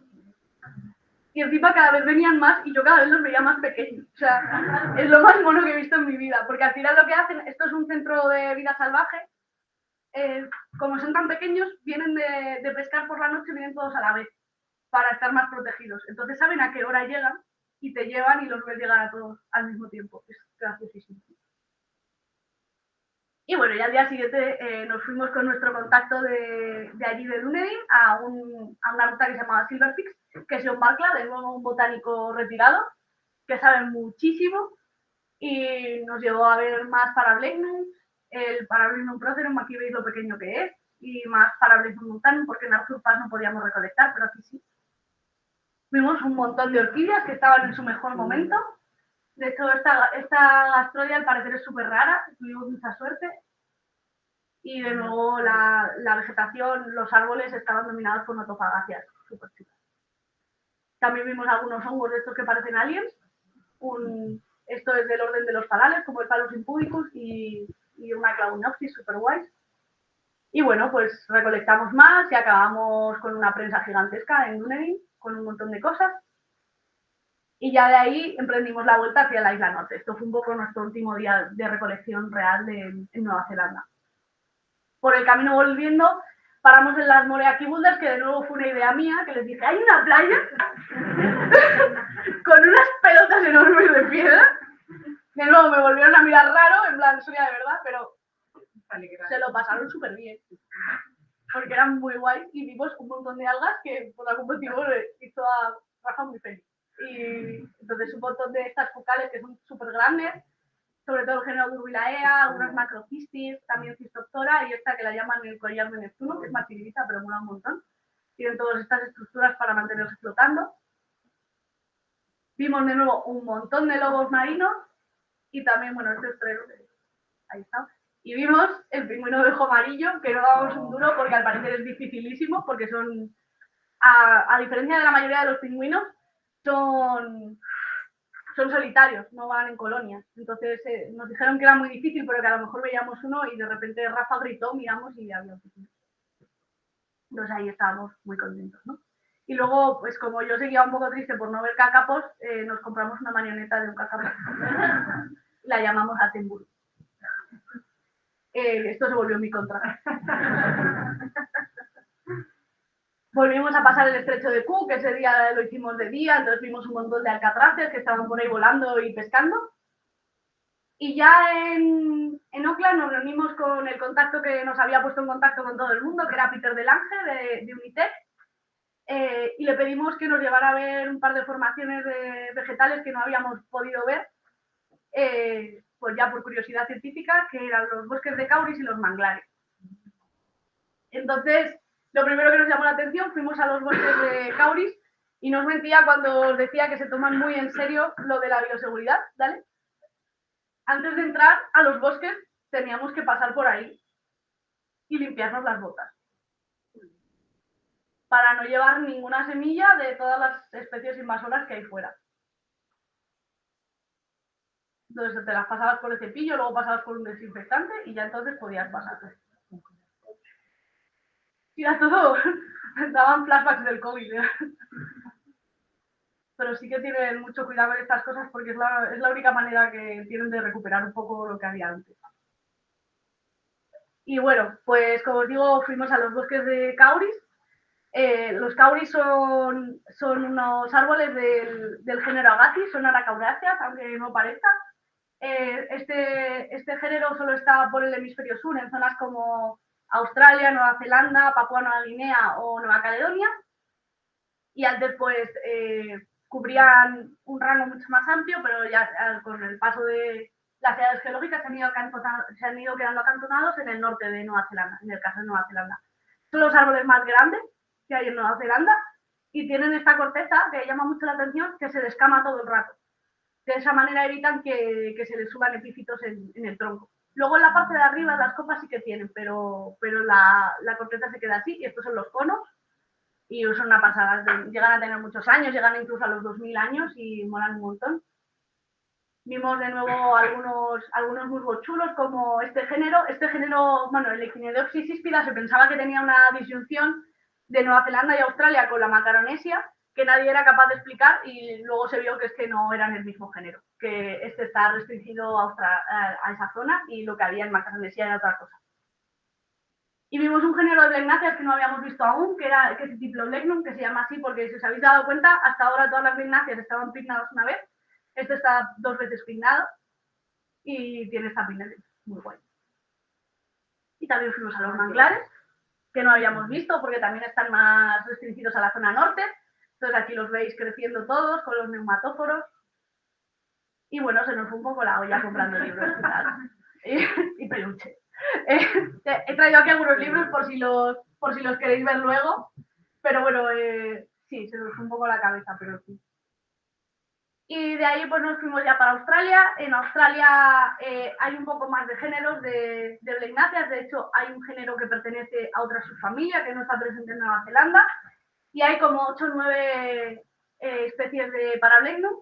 Y encima cada vez venían más y yo cada vez los veía más pequeños. O sea, es lo más mono que he visto en mi vida, porque al final lo que hacen, esto es un centro de vida salvaje, como son tan pequeños, vienen de pescar por la noche, vienen todos a la vez, para estar más protegidos. Entonces saben a qué hora llegan y te llevan y los ves llegar a todos al mismo tiempo. Es graciosísimo. Y bueno, ya al día siguiente nos fuimos con nuestro contacto de allí de Dunedin a una ruta que se llamaba Silverfix, que es John Barclay, de nuevo un botánico retirado, que sabe muchísimo, y nos llevó a ver más Parablenum, el Parablenum procerum, aquí veis lo pequeño que es, y más Parablenum montanum, porque en Arthur Pass no podíamos recolectar, pero aquí sí. Vimos un montón de orquídeas que estaban en su mejor momento. De hecho, esta gastrodia al parecer es súper rara, tuvimos mucha suerte. Y de nuevo la vegetación, los árboles estaban dominados por notofagáceas, súper chulas. También vimos algunos hongos de estos que parecen aliens. Esto es del orden de los palales, como el Palus impudicus y una Claudinopsis súper guays. Y bueno, pues recolectamos más y acabamos con una prensa gigantesca en Dunedin, con un montón de cosas. Y ya de ahí emprendimos la vuelta hacia la isla norte. Esto fue un poco nuestro último día de recolección real en Nueva Zelanda. Por el camino volviendo, paramos en las Moriaki Boulders, que de nuevo fue una idea mía, que les dije, hay una playa con unas pelotas enormes de piedra. De nuevo me volvieron a mirar raro, en plan, soy de verdad, pero se lo pasaron súper bien. Porque eran muy guays y vimos un montón de algas que por algún motivo le hizo a Rafa muy feliz. Y entonces un montón de estas focales que son súper grandes, sobre todo el género Durbilaea, algunas Macrocistis, también Cistoptora, y esta que la llaman el collar de Neptuno, que es más chiquitita, pero mola un montón. Tienen todas estas estructuras para mantenerse flotando. Vimos de nuevo un montón de lobos marinos y también, bueno, este estreno, ahí está. Y vimos el pingüino de ojo amarillo, que no damos un duro porque al parecer es dificilísimo, porque son, a diferencia de la mayoría de los pingüinos, son solitarios, no van en colonias. Entonces nos dijeron que era muy difícil, pero que a lo mejor veíamos uno y de repente Rafa gritó, miramos y había un pingüino. Entonces ahí estábamos muy contentos, ¿no? Y luego, pues como yo seguía un poco triste por no ver cacapos, nos compramos una marioneta de un cacapo. La llamamos Attenborough. Esto se volvió en mi contra. Volvimos a pasar el estrecho de Cook, que ese día lo hicimos de día, entonces vimos un montón de alcatraces que estaban por ahí volando y pescando. Y ya en Auckland nos reunimos con el contacto que nos había puesto en contacto con todo el mundo, que era Peter Delange de Unitec, y le pedimos que nos llevara a ver un par de formaciones de vegetales que no habíamos podido ver, pues ya por curiosidad científica, que eran los bosques de cauris y los manglares. Entonces, lo primero que nos llamó la atención, fuimos a los bosques de cauris y nos mentía cuando os decía que se toman muy en serio lo de la bioseguridad, ¿vale? Antes de entrar a los bosques teníamos que pasar por ahí y limpiarnos las botas para no llevar ninguna semilla de todas las especies invasoras que hay fuera. Entonces te las pasabas por el cepillo, luego pasabas por un desinfectante y ya entonces podías pasar. Y era todo, daban flashbacks del COVID. Pero sí que tienen mucho cuidado con estas cosas porque es la única manera que tienen de recuperar un poco lo que había antes. Y bueno, pues como os digo, fuimos a los bosques de cauris. Los cauris son unos árboles del género Agathis, son aracauráceas, aunque no parezca. Este género solo está por el hemisferio sur, en zonas como Australia, Nueva Zelanda, Papúa Nueva Guinea o Nueva Caledonia. Y antes pues cubrían un rango mucho más amplio, pero ya con el paso de las edades geológicas se han ido quedando acantonados en el norte de Nueva Zelanda, en el caso de Nueva Zelanda. Son los árboles más grandes que hay en Nueva Zelanda y tienen esta corteza que llama mucho la atención, que se descama todo el rato. De esa manera evitan que se les suban epífitos en el tronco. Luego en la parte de arriba las copas sí que tienen, pero la corteza se queda así y estos son los conos y son una pasada. Llegan a tener muchos años, llegan incluso a los 2000 años y molan un montón. Vimos de nuevo algunos musgos chulos como este género, bueno, el Echinidopsis híspida se pensaba que tenía una disyunción de Nueva Zelanda y Australia con la Macaronesia, que nadie era capaz de explicar y luego se vio que es que no eran el mismo género, que este está restringido a esa zona y lo que había en Macaronesia era otra cosa. Y vimos un género de blegnáceas que no habíamos visto aún, que es Diploblegnum, que se llama así porque si os habéis dado cuenta, hasta ahora todas las blegnáceas estaban pignadas una vez, este está 2 veces pignado y tiene esta pineta muy guay. Y también fuimos a los manglares, que no habíamos visto porque también están más restringidos a la zona norte. Entonces aquí los veis creciendo todos con los neumatóforos. Y bueno, se nos fue un poco la olla comprando libros y peluche. He traído aquí algunos libros por si los queréis ver luego, pero bueno, sí, se nos fue un poco la cabeza, pero sí. Y de ahí pues nos fuimos ya para Australia. En Australia hay un poco más de géneros de blegnáceas. De hecho, hay un género que pertenece a otra subfamilia que no está presente en Nueva Zelanda. Y hay como 8 o 9 especies de Parablegnum.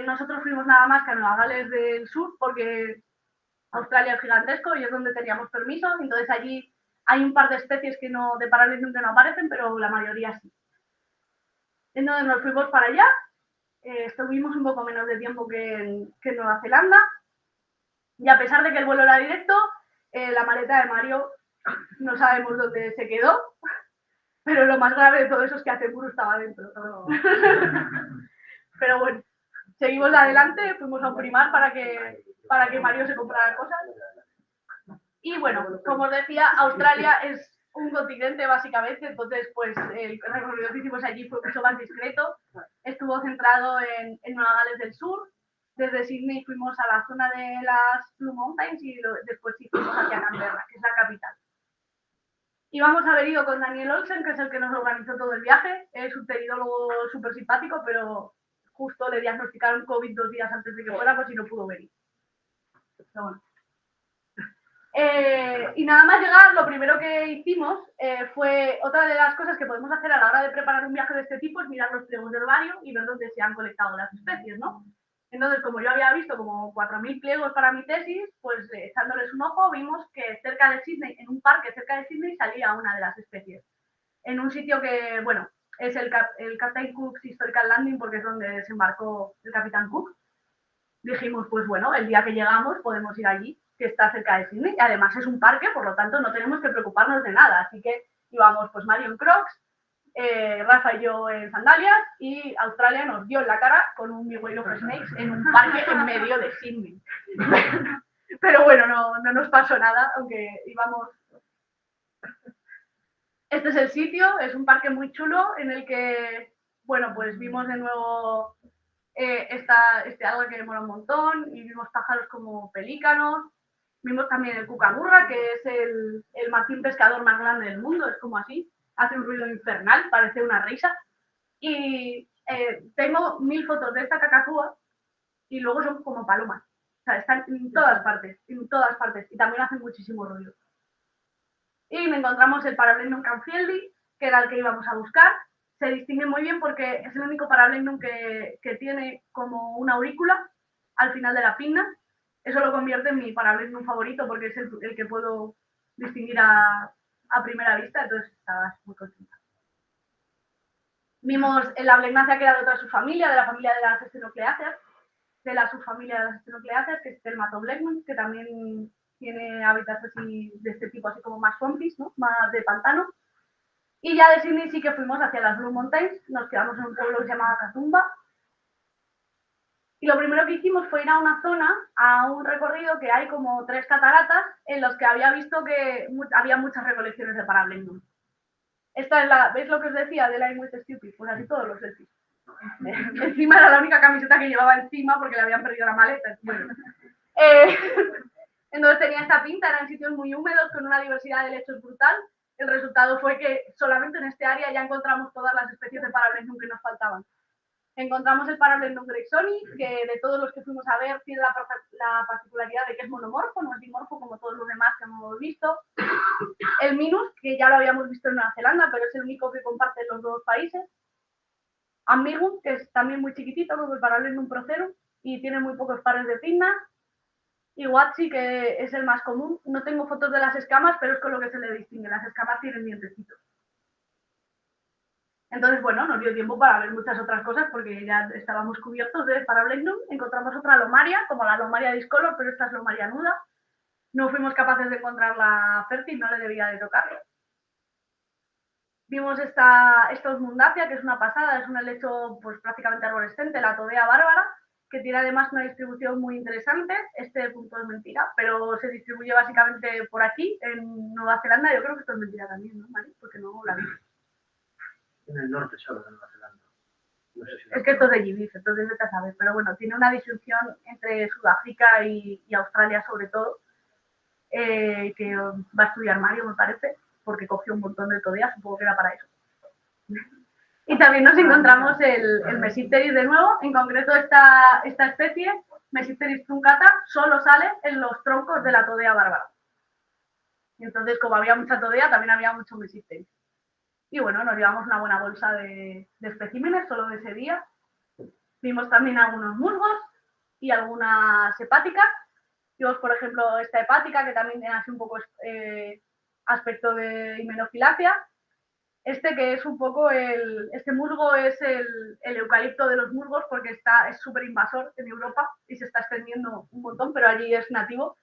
Nosotros fuimos nada más que a Nueva Gales del Sur porque Australia es gigantesco y es donde teníamos permiso. Entonces allí hay un par de especies de Parablegnum que no aparecen, pero la mayoría sí. Entonces nos fuimos para allá. Estuvimos un poco menos de tiempo que en Nueva Zelanda y a pesar de que el vuelo era directo, la maleta de Mario no sabemos dónde se quedó, pero lo más grave de todo eso es que Attenborough estaba dentro. Pero bueno, seguimos adelante, fuimos a un primar para que Mario se comprara cosas. Y bueno, como os decía, Australia es un continente básicamente, entonces pues el recorrido que hicimos allí fue mucho más discreto. estuvo centrado en Nueva Gales del Sur. Desde Sydney fuimos a la zona de las Blue Mountains y después sí fuimos hacia Canberra, que es la capital. Íbamos a haber ido con Daniel Olsen, que es el que nos organizó todo el viaje. Es un pteridólogo súper simpático, pero justo le diagnosticaron COVID 2 días antes de que fuera, pues y no pudo venir. Pero bueno. Y nada más llegar, lo primero que hicimos fue, otra de las cosas que podemos hacer a la hora de preparar un viaje de este tipo es mirar los pliegos de herbario y ver dónde se han colectado las especies, ¿no? Entonces, como yo había visto como 4.000 pliegos para mi tesis, pues echándoles un ojo vimos que cerca de Sydney, en un parque cerca de Sydney, salía una de las especies. En un sitio que, bueno, es el Captain Cook's Historical Landing, porque es donde desembarcó el Capitán Cook. Dijimos, pues bueno, el día que llegamos podemos ir allí, que está cerca de Sydney, y además es un parque, por lo tanto no tenemos que preocuparnos de nada. Así que íbamos, pues Mario en Crocs, Rafa y yo en sandalias, y Australia nos dio en la cara con un Big Whale of Snakes en un parque en medio de Sydney. Pero bueno, no nos pasó nada, aunque íbamos... Este es el sitio, es un parque muy chulo en el que, bueno, pues vimos de nuevo este árbol que me mola un montón, y vimos pájaros como pelícanos, vimos también el cucamurra, que es el martín pescador más grande del mundo, es como así, hace un ruido infernal, parece una risa, y tengo 1000 fotos de esta cacatúa, y luego son como palomas, o sea, están en todas partes, y también hacen muchísimo ruido. Y me encontramos el Parablendum Canfieldi, que era el que íbamos a buscar. Se distingue muy bien porque es el único Parablendum que tiene como una aurícula al final de la pinna. Eso lo convierte en mi Parablendum favorito porque es el que puedo distinguir a primera vista, entonces estaba muy contenta. Vimos la Blegnacia, que era de otra subfamilia, de la familia de las Stenocleáceas, de la subfamilia de las Stenocleáceas, que es el Matoblegnum, que también tiene hábitats así de este tipo, así como más swampis, ¿no? Más de pantano. Y ya de Sydney sí que fuimos hacia las Blue Mountains, nos quedamos en un pueblo que se llamaba Kazumba. Y lo primero que hicimos fue ir a una zona, a un recorrido que hay como 3 cataratas, en los que había visto que había muchas recolecciones de Parablendum. Esta es la, ¿veis lo que os decía de Line with Stupid? Pues así todos los selfies. Encima era la única camiseta que llevaba encima porque le habían perdido la maleta. Bueno. Entonces tenía esta pinta, eran sitios muy húmedos con una diversidad de lechos brutal. El resultado fue que solamente en este área ya encontramos todas las especies de Parablendum que nos faltaban. Encontramos el Parablendum greysoni, que de todos los que fuimos a ver tiene la particularidad de que es monomorfo, no es dimorfo como todos los demás que hemos visto. El Minus, que ya lo habíamos visto en Nueva Zelanda, pero es el único que comparten los dos países. Ambigum, que es también muy chiquitito, como el Parablendum procerum, y tiene muy pocos pares de pinna. Y Watsi, que es el más común. No tengo fotos de las escamas, pero es con lo que se le distingue. Las escamas tienen dientecitos. Entonces, bueno, nos dio tiempo para ver muchas otras cosas porque ya estábamos cubiertos de Parablendum. Encontramos otra lomaria, como la lomaria discolor, pero esta es lomaria nuda. No fuimos capaces de encontrarla fértil, no le debía de tocar. Vimos esta Osmundacia, que es una pasada, es un helecho pues, prácticamente arborescente, la Todea bárbara, que tiene además una distribución muy interesante. Este punto es mentira, pero se distribuye básicamente por aquí, en Nueva Zelanda. Yo creo que esto es mentira también, ¿no, Mari? Porque no la vi. En el norte solo de Nueva Zelanda. No sé si es que esto es de Gibis, entonces vete a saber. Pero bueno, tiene una distribución entre Sudáfrica y Australia sobre todo, que va a estudiar Mario, me parece, porque cogió un montón de Todea, supongo que era para eso. Y también nos encontramos el Mesipteris de nuevo, en concreto esta especie, Mesipteris truncata, solo sale en los troncos de la Todea bárbara. Y entonces, como había mucha Todea, también había mucho Mesipteris. Y bueno, nos llevamos una buena bolsa de especímenes solo de ese día. Vimos también algunos musgos y algunas hepáticas. Vimos, por ejemplo, esta hepática, que también tiene así un poco aspecto de himenofilacia. Que es un poco este musgo es el eucalipto de los musgos porque es súper invasor en Europa y se está extendiendo un montón, pero allí es nativo.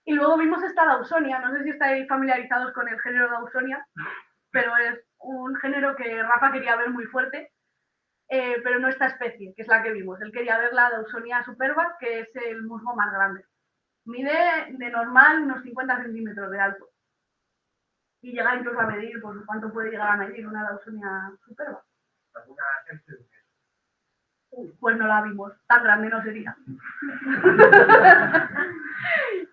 Y luego vimos esta Dawsonia, no sé si estáis familiarizados con el género Dawsonia, pero es un género que Rafa quería ver muy fuerte, pero no esta especie, que es la que vimos. Él quería ver la Dawsonia superba, que es el musgo más grande. Mide de normal unos 50 centímetros de alto. Y llega incluso a medir, pues cuánto puede llegar a medir una Dawsonia superba. ¿Alguna gente de eso? Pues no la vimos, tan grande no sería.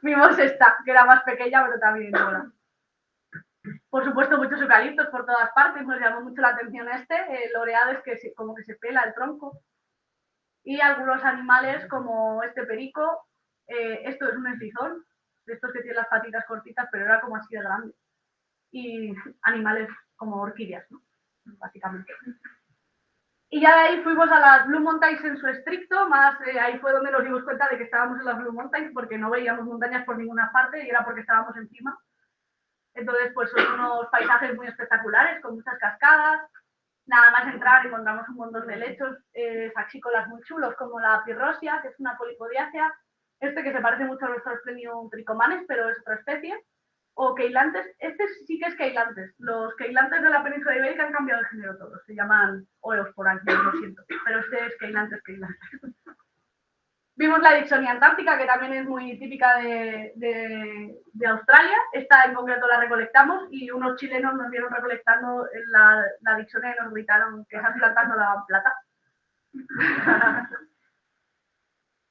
Vimos esta, que era más pequeña, pero también mola. Por supuesto, muchos eucaliptos por todas partes, nos llamó mucho la atención el oreado, que como que se pela el tronco. Y algunos animales como este perico, esto es un eslizón, de estos que tienen las patitas cortitas, pero era como así de grande. Y animales como orquídeas, ¿no? Básicamente. Y ya de ahí fuimos a las Blue Mountains en su estricto, más ahí fue donde nos dimos cuenta de que estábamos en las Blue Mountains porque no veíamos montañas por ninguna parte y era porque estábamos encima. Entonces, pues son unos paisajes muy espectaculares, con muchas cascadas. Nada más entrar encontramos un montón de lechos saxícolas muy chulos, como la pirrosia, que es una polipodiácea, que se parece mucho a nuestros Plenium tricomanes, pero es otra especie. O queilantes, sí que es queilantes. Los queilantes de la península ibérica han cambiado de género todos, se llaman Oeosporangios, lo siento, pero es queilantes. Vimos la Dixonia antártica, que también es muy típica de Australia. Esta en concreto la recolectamos y unos chilenos nos vieron recolectando la Dixonia y nos gritaron que esas plantas no daban plata.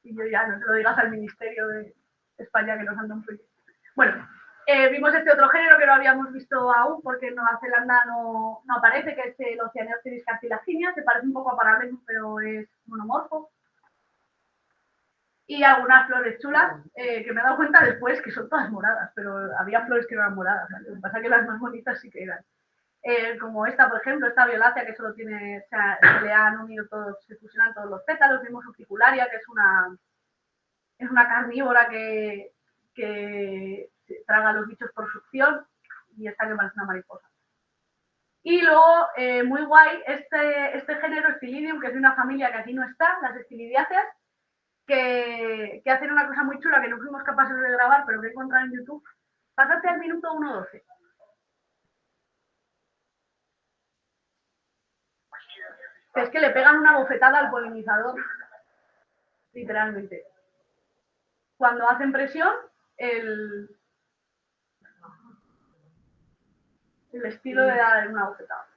Y yo ya no se lo digas al Ministerio de España que nos andan muy bien. Bueno, vimos este otro género que no habíamos visto aún porque en Nueva Zelanda no aparece, que es el Oceanopteris cartilaginea, se parece un poco a Parabellum, pero es monomorfo. Y algunas flores chulas, que me he dado cuenta después que son todas moradas, pero había flores que no eran moradas, ¿vale? Lo que pasa es que las más bonitas sí que eran. Como esta, por ejemplo, esta violácea que solo tiene, o sea, se le han unido todos, se fusionan todos los pétalos. Vimos urticularia, que es una carnívora que traga a los bichos por succión, y esta que parece una mariposa. Y luego, muy guay, este género Stilidium, que es de una familia que aquí no está, las estilidiáceas, que hacen una cosa muy chula que no fuimos capaces de grabar, pero que he encontrado en YouTube. Pásate al minuto 1:12. Que es que le pegan una bofetada al polinizador, literalmente. Cuando hacen presión, el estilo le da una bofetada.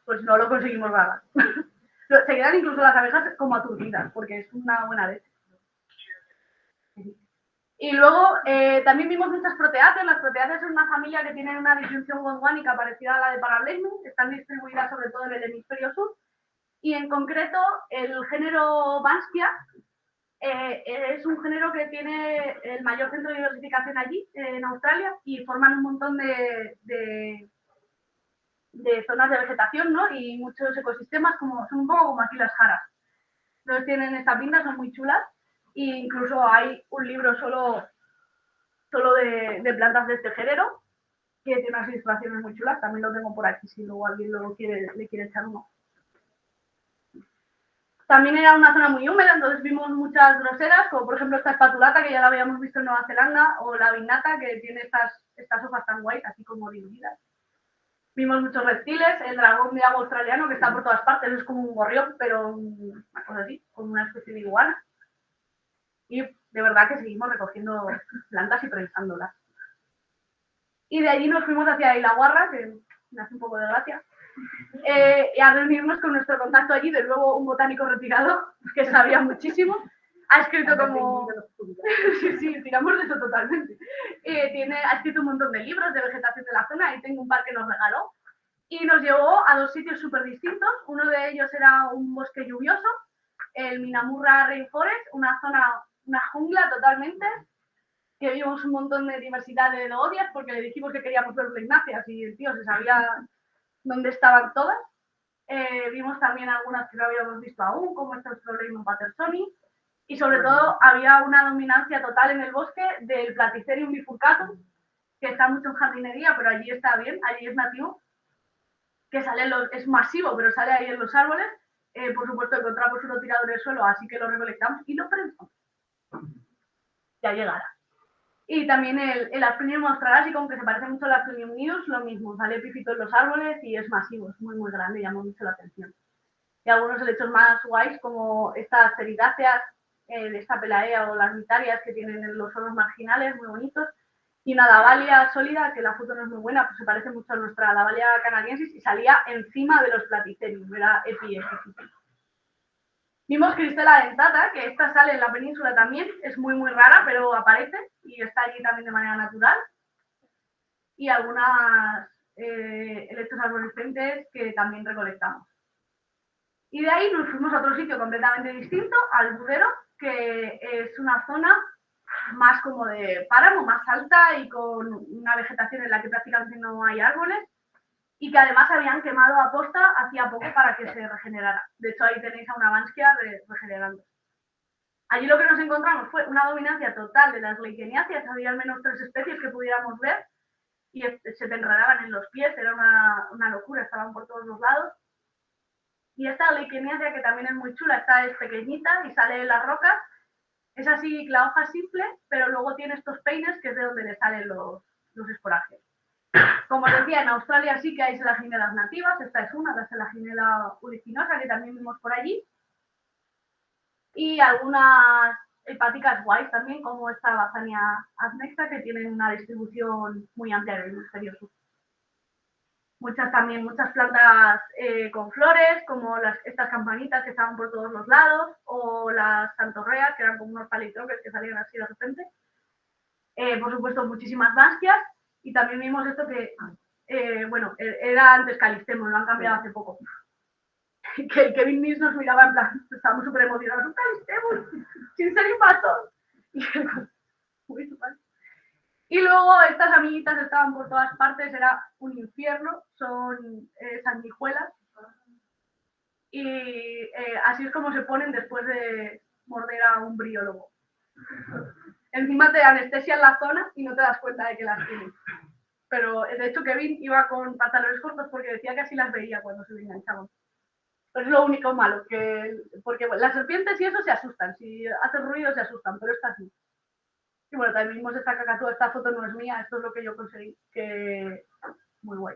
Pues no lo conseguimos grabar. Se quedan incluso las abejas como aturdidas, porque es una buena vez. Y luego también vimos muchas proteáceas. Las proteáceas son una familia que tienen una distribución gondwánica parecida a la de Parabellum, están distribuidas sobre todo en el hemisferio sur, y en concreto el género Banskia es un género que tiene el mayor centro de diversificación allí, en Australia, y forman un montón de zonas de vegetación, ¿no? Y muchos ecosistemas, son un poco como aquí las jaras. Entonces tienen esta pinta, son muy chulas, e incluso hay un libro solo de plantas de este género, que tiene unas ilustraciones muy chulas, también lo tengo por aquí si luego alguien le quiere echar uno. También era una zona muy húmeda, entonces vimos muchas groseras, como por ejemplo esta espatulata, que ya la habíamos visto en Nueva Zelanda, o la vignata, que tiene estas hojas tan guays, así como divididas. Vimos muchos reptiles, el dragón de agua australiano, que está por todas partes, es como un gorrión, pero una cosa así, como una especie de iguana. Y de verdad que seguimos recogiendo plantas y prensándolas. Y de allí nos fuimos hacia Illawarra, que me hace un poco de gracia, y a reunirnos con nuestro contacto allí, de nuevo un botánico retirado, que sabía muchísimo. Ha escrito como... sí, tiramos de eso totalmente. Ha escrito un montón de libros de vegetación de la zona, y tengo un par que nos regaló. Y nos llevó a dos sitios súper distintos. Uno de ellos era un bosque lluvioso, el Minamurra Rainforest, una zona, una jungla totalmente, que vimos un montón de diversidad de odias, porque le dijimos que queríamos ver blignáceas y el tío se sabía dónde estaban todas. Vimos también algunas que no habíamos visto aún, como este Problema Pattersoni, y sobre todo había una dominancia total en el bosque del Platycerium bifurcatum, que está mucho en jardinería, pero allí está bien, allí es nativo, que es masivo, pero sale ahí en los árboles. Por supuesto encontramos uno tirado en el suelo, así que lo recolectamos y lo prensamos. Ya llegará. Y también el Asplenium australásicum, que se parece mucho al Asplenium nidus, lo mismo, sale epífito en los árboles y es masivo, es muy, muy grande, llama mucho la atención. Y algunos helechos más guays, como estas ceridáceas, esta pelaea o las mitarias, que tienen los solos marginales, muy bonitos. y una Lavalia sólida, que la foto no es muy buena, pues se parece mucho a nuestra Lavalia canadiensis y salía encima de los Platycerium, era epi. Vimos Cristela dentata, que esta sale en la península también, es muy rara, pero aparece y está allí también de manera natural. Y algunas helechos arborescentes que también recolectamos. Y de ahí nos fuimos a otro sitio completamente distinto, al Budero, que es una zona más como de páramo, más alta y con una vegetación en la que prácticamente no hay árboles y que además habían quemado a posta hacía poco para que se regenerara. De hecho, ahí tenéis a una Banskia regenerando. Allí lo que nos encontramos fue una dominancia total de las leishmaniaceae, había al menos 3 especies que pudiéramos ver y se te enredaban en los pies, era una locura, estaban por todos los lados. Y esta leishmaniacea, que también es muy chula, esta es pequeñita y sale en las rocas, es así la hoja simple, pero luego tiene estos peines que es de donde le salen los esporangios. Como os decía, en Australia sí que hay selaginelas nativas, esta es una, la selaginela ulicinosa, que también vimos por allí, y algunas hepáticas guays también, como esta Bassania adnexa, que tienen una distribución muy amplia en el hemisferio sur. Muchas plantas con flores, como estas campanitas que estaban por todos los lados, o las santorreas, que eran como unos palitroques que salían así de repente. Por supuesto, muchísimas Banskias, y también vimos esto que, bueno, era antes Calistemo, lo han cambiado hace poco. Que el Kevin Mills nos miraba en plan, estábamos súper emocionados, un Calistemo, sin ser invasor. Y luego estas amiguitas estaban por todas partes, era un infierno, son sanguijuelas. Y así es como se ponen después de morder a un briólogo. Encima te anestesian la zona y no te das cuenta de que las tienes. Pero de hecho Kevin iba con pantalones cortos porque decía que así las veía cuando se enganchaban. Pero es lo único malo, porque las serpientes y eso se asustan, si hacen ruido se asustan, pero estas no. Y bueno, también vimos esta cacatúa, esta foto no es mía, esto es lo que yo conseguí, que muy guay.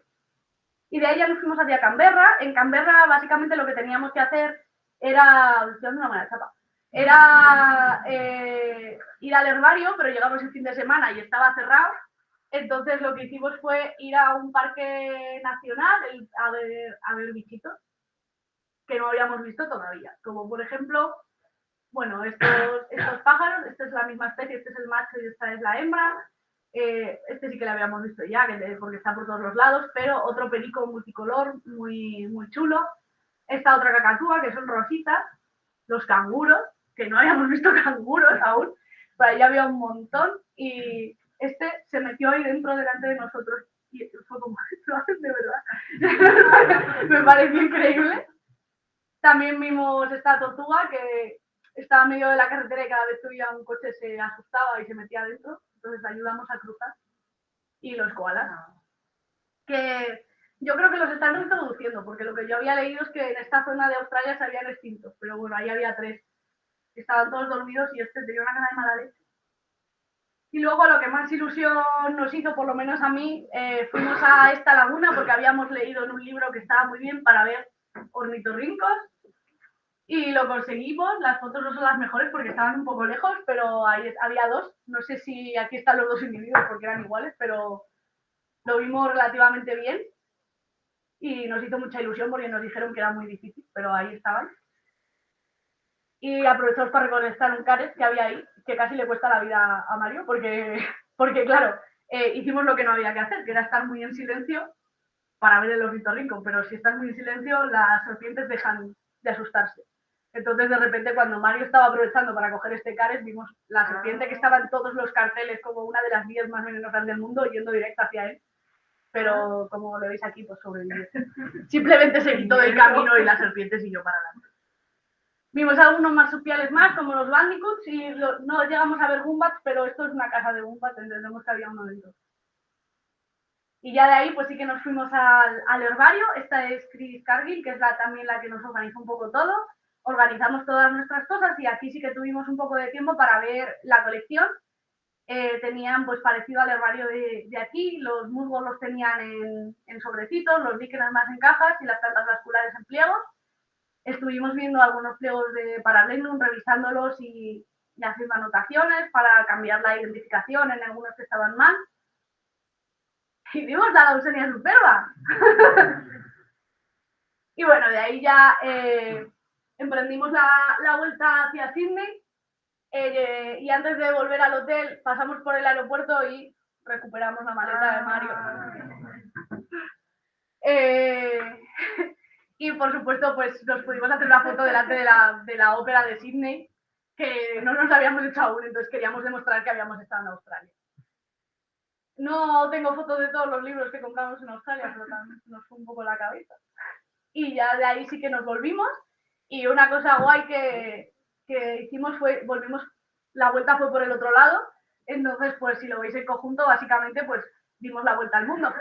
Y de ahí ya nos fuimos hacia Canberra. En Canberra básicamente lo que teníamos que hacer era, ir al herbario, pero llegamos el fin de semana y estaba cerrado. Entonces lo que hicimos fue ir a un parque nacional a ver bichitos que no habíamos visto todavía, como por ejemplo, bueno, estos pájaros, esta es la misma especie, este es el macho y esta es la hembra. Este sí que lo habíamos visto ya, porque está por todos los lados, pero otro perico multicolor, muy chulo. Esta otra cacatúa, que son rositas. Los canguros, que no habíamos visto canguros aún, pero ahí había un montón. Y este se metió ahí dentro delante de nosotros. Y fue como, lo hacen de verdad. Me pareció increíble. También vimos esta tortuga que estaba en medio de la carretera y cada vez que veía un coche se asustaba y se metía dentro. Entonces ayudamos a cruzar. Y los koalas, que yo creo que los están reintroduciendo, porque lo que yo había leído es que en esta zona de Australia se habían extinto, pero bueno, ahí había 3, que estaban todos dormidos y este tenía una cara de mala leche. Y luego lo que más ilusión nos hizo, por lo menos a mí, fuimos a esta laguna porque habíamos leído en un libro que estaba muy bien para ver ornitorrincos. Y lo conseguimos, las fotos no son las mejores porque estaban un poco lejos, pero ahí había 2. No sé si aquí están los 2 individuos porque eran iguales, pero lo vimos relativamente bien y nos hizo mucha ilusión porque nos dijeron que era muy difícil, pero ahí estaban. Y aprovechamos para recolectar un caret que había ahí, que casi le cuesta la vida a Mario, porque claro, hicimos lo que no había que hacer, que era estar muy en silencio para ver el ornitorrinco, pero si estás muy en silencio, las serpientes dejan de asustarse. Entonces, de repente, cuando Mario estaba aprovechando para coger este caret, vimos la serpiente que estaba en todos los carteles como una de las 10 más venenosas del mundo, yendo directo hacia él. Pero, como lo veis aquí, pues sobrevivió. Simplemente se quitó del camino y la serpiente siguió para adelante. Vimos algunos marsupiales más, como los bandicoots, y no llegamos a ver wombats, pero esto es una casa de wombats, entendemos que había uno dentro. Y ya de ahí, pues sí que nos fuimos al herbario. Esta es Chris Cargill, que es también la que nos organizó un poco todo. Organizamos todas nuestras cosas y aquí sí que tuvimos un poco de tiempo para ver la colección. Tenían, pues parecido al herbario de aquí, los musgos los tenían en sobrecitos, los líquenes más en cajas y las plantas vasculares en pliegos. Estuvimos viendo algunos pliegos de Parabellum, revisándolos y haciendo anotaciones para cambiar la identificación en algunos que estaban mal. y vimos la Lawsonia superba. Y bueno, de ahí ya emprendimos la vuelta hacia Sydney y antes de volver al hotel pasamos por el aeropuerto y recuperamos la maleta de Mario. Y por supuesto, pues nos pudimos hacer una foto delante de la ópera de Sydney, que no nos habíamos hecho aún, entonces queríamos demostrar que habíamos estado en Australia. No tengo fotos de todos los libros que compramos en Australia, pero también nos fue un poco la cabeza. Y ya de ahí sí que nos volvimos. Y una cosa guay que hicimos fue, la vuelta fue por el otro lado. Entonces, pues si lo veis en conjunto, básicamente, pues dimos la vuelta al mundo.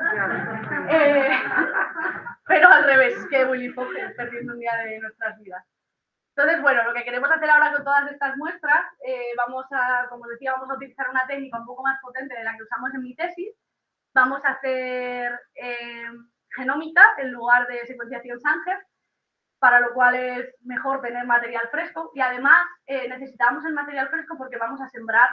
Pero al revés que Willy Fogg, perdiendo un día de nuestras vidas. Entonces, bueno, lo que queremos hacer ahora con todas estas muestras, como decía, vamos a utilizar una técnica un poco más potente de la que usamos en mi tesis. Vamos a hacer genómica en lugar de secuenciación Sanger, para lo cual es mejor tener material fresco y además necesitamos el material fresco porque vamos a sembrar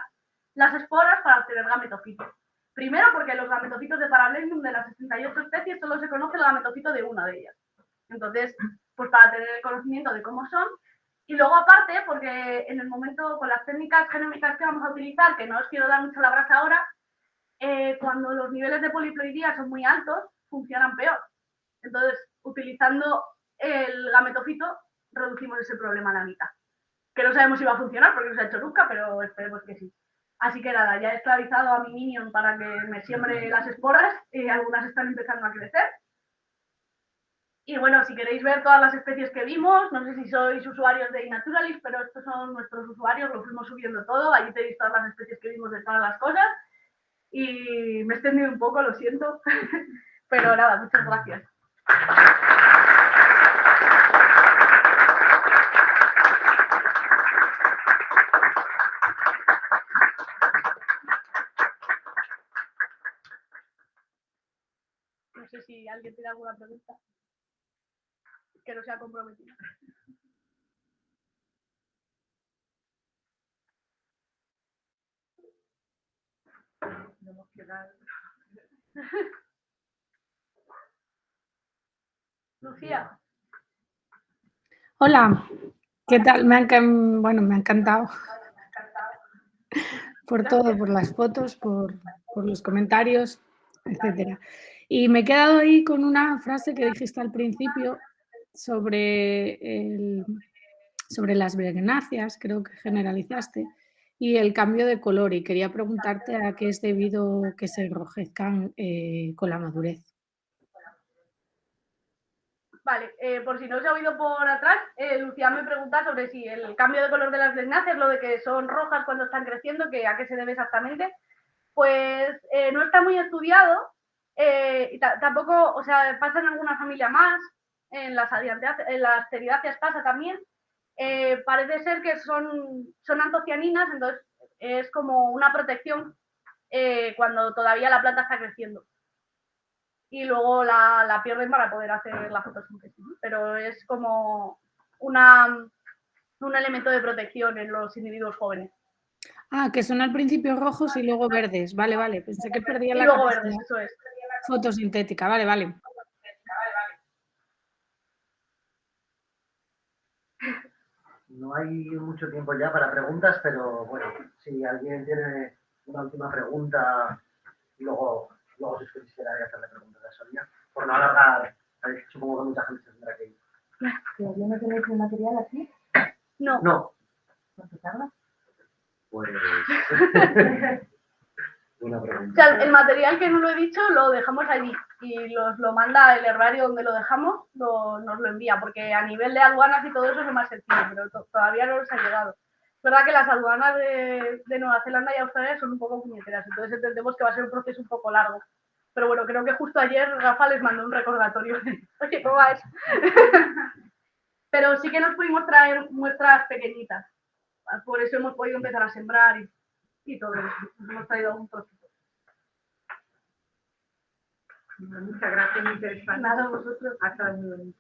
las esporas para obtener gametofitos. Primero porque los gametofitos de Parablenium de las 68 especies solo se conoce el gametofito de una de ellas. Entonces, pues para tener el conocimiento de cómo son. Y luego aparte, porque en el momento con las técnicas genómicas que vamos a utilizar, que no os quiero dar mucho la brasa ahora, cuando los niveles de poliploidía son muy altos, funcionan peor. Entonces, utilizando el gametofito, reducimos ese problema a la mitad. Que no sabemos si va a funcionar porque no se ha hecho nunca, pero esperemos que sí. Así que nada, ya he esclavizado a mi minion para que me siembre las esporas, algunas están empezando a crecer. Y bueno, si queréis ver todas las especies que vimos, no sé si sois usuarios de iNaturalist, pero estos son nuestros usuarios, lo fuimos subiendo todo, allí tenéis todas las especies que vimos de todas las cosas. Y me he extendido un poco, lo siento, pero nada, muchas gracias. No sé si alguien tiene alguna pregunta que no sea comprometida. No hemos quedado. Lucía. Hola, ¿qué tal? Me ha encantado por todo, por las fotos, por los comentarios, etcétera. Y me he quedado ahí con una frase que dijiste al principio sobre las breguenáceas, creo que generalizaste, y el cambio de color. Y quería preguntarte a qué es debido que se enrojezcan con la madurez. Vale, por si no os he oído por atrás, Lucía me pregunta sobre si el cambio de color de las breguenáceas, lo de que son rojas cuando están creciendo, que a qué se debe exactamente. Pues no está muy estudiado, y tampoco, o sea, pasa en alguna familia más, en las pteridáceas pasa también. Parece ser que son antocianinas, entonces es como una protección cuando todavía la planta está creciendo. Y luego la pierden para poder hacer la fotosíntesis, ¿no? Pero es como un elemento de protección en los individuos jóvenes. Ah, que son al principio rojos y luego verdes. Vale, vale. Pensé que perdía la capacidad verdes, eso es. Fotosintética. Vale, vale. No hay mucho tiempo ya para preguntas, pero bueno, si alguien tiene una última pregunta, luego si quisiera hacerle preguntas a Sonia, por no alargar, supongo que mucha gente se tendrá que ir. ¿Todavía no tenéis el material aquí? No. No. ¿Cuánto tarda? Pues... Una pregunta. O sea, el material que no lo he dicho lo dejamos allí y lo manda el herbario donde lo dejamos, nos lo envía, porque a nivel de aduanas y todo eso es lo más sencillo, pero todavía no nos ha llegado. Es verdad que las aduanas de Nueva Zelanda y Australia son un poco puñeteras, entonces entendemos que va a ser un proceso un poco largo. Pero bueno, creo que justo ayer Rafa les mandó un recordatorio. Oye, ¿cómo va eso? Pero sí que nos pudimos traer muestras pequeñitas. Por eso hemos podido empezar a sembrar y todo eso. Nos hemos traído un trocito. Muchas gracias, muy interesante. Nada, vosotros. Ha estado muy bonito.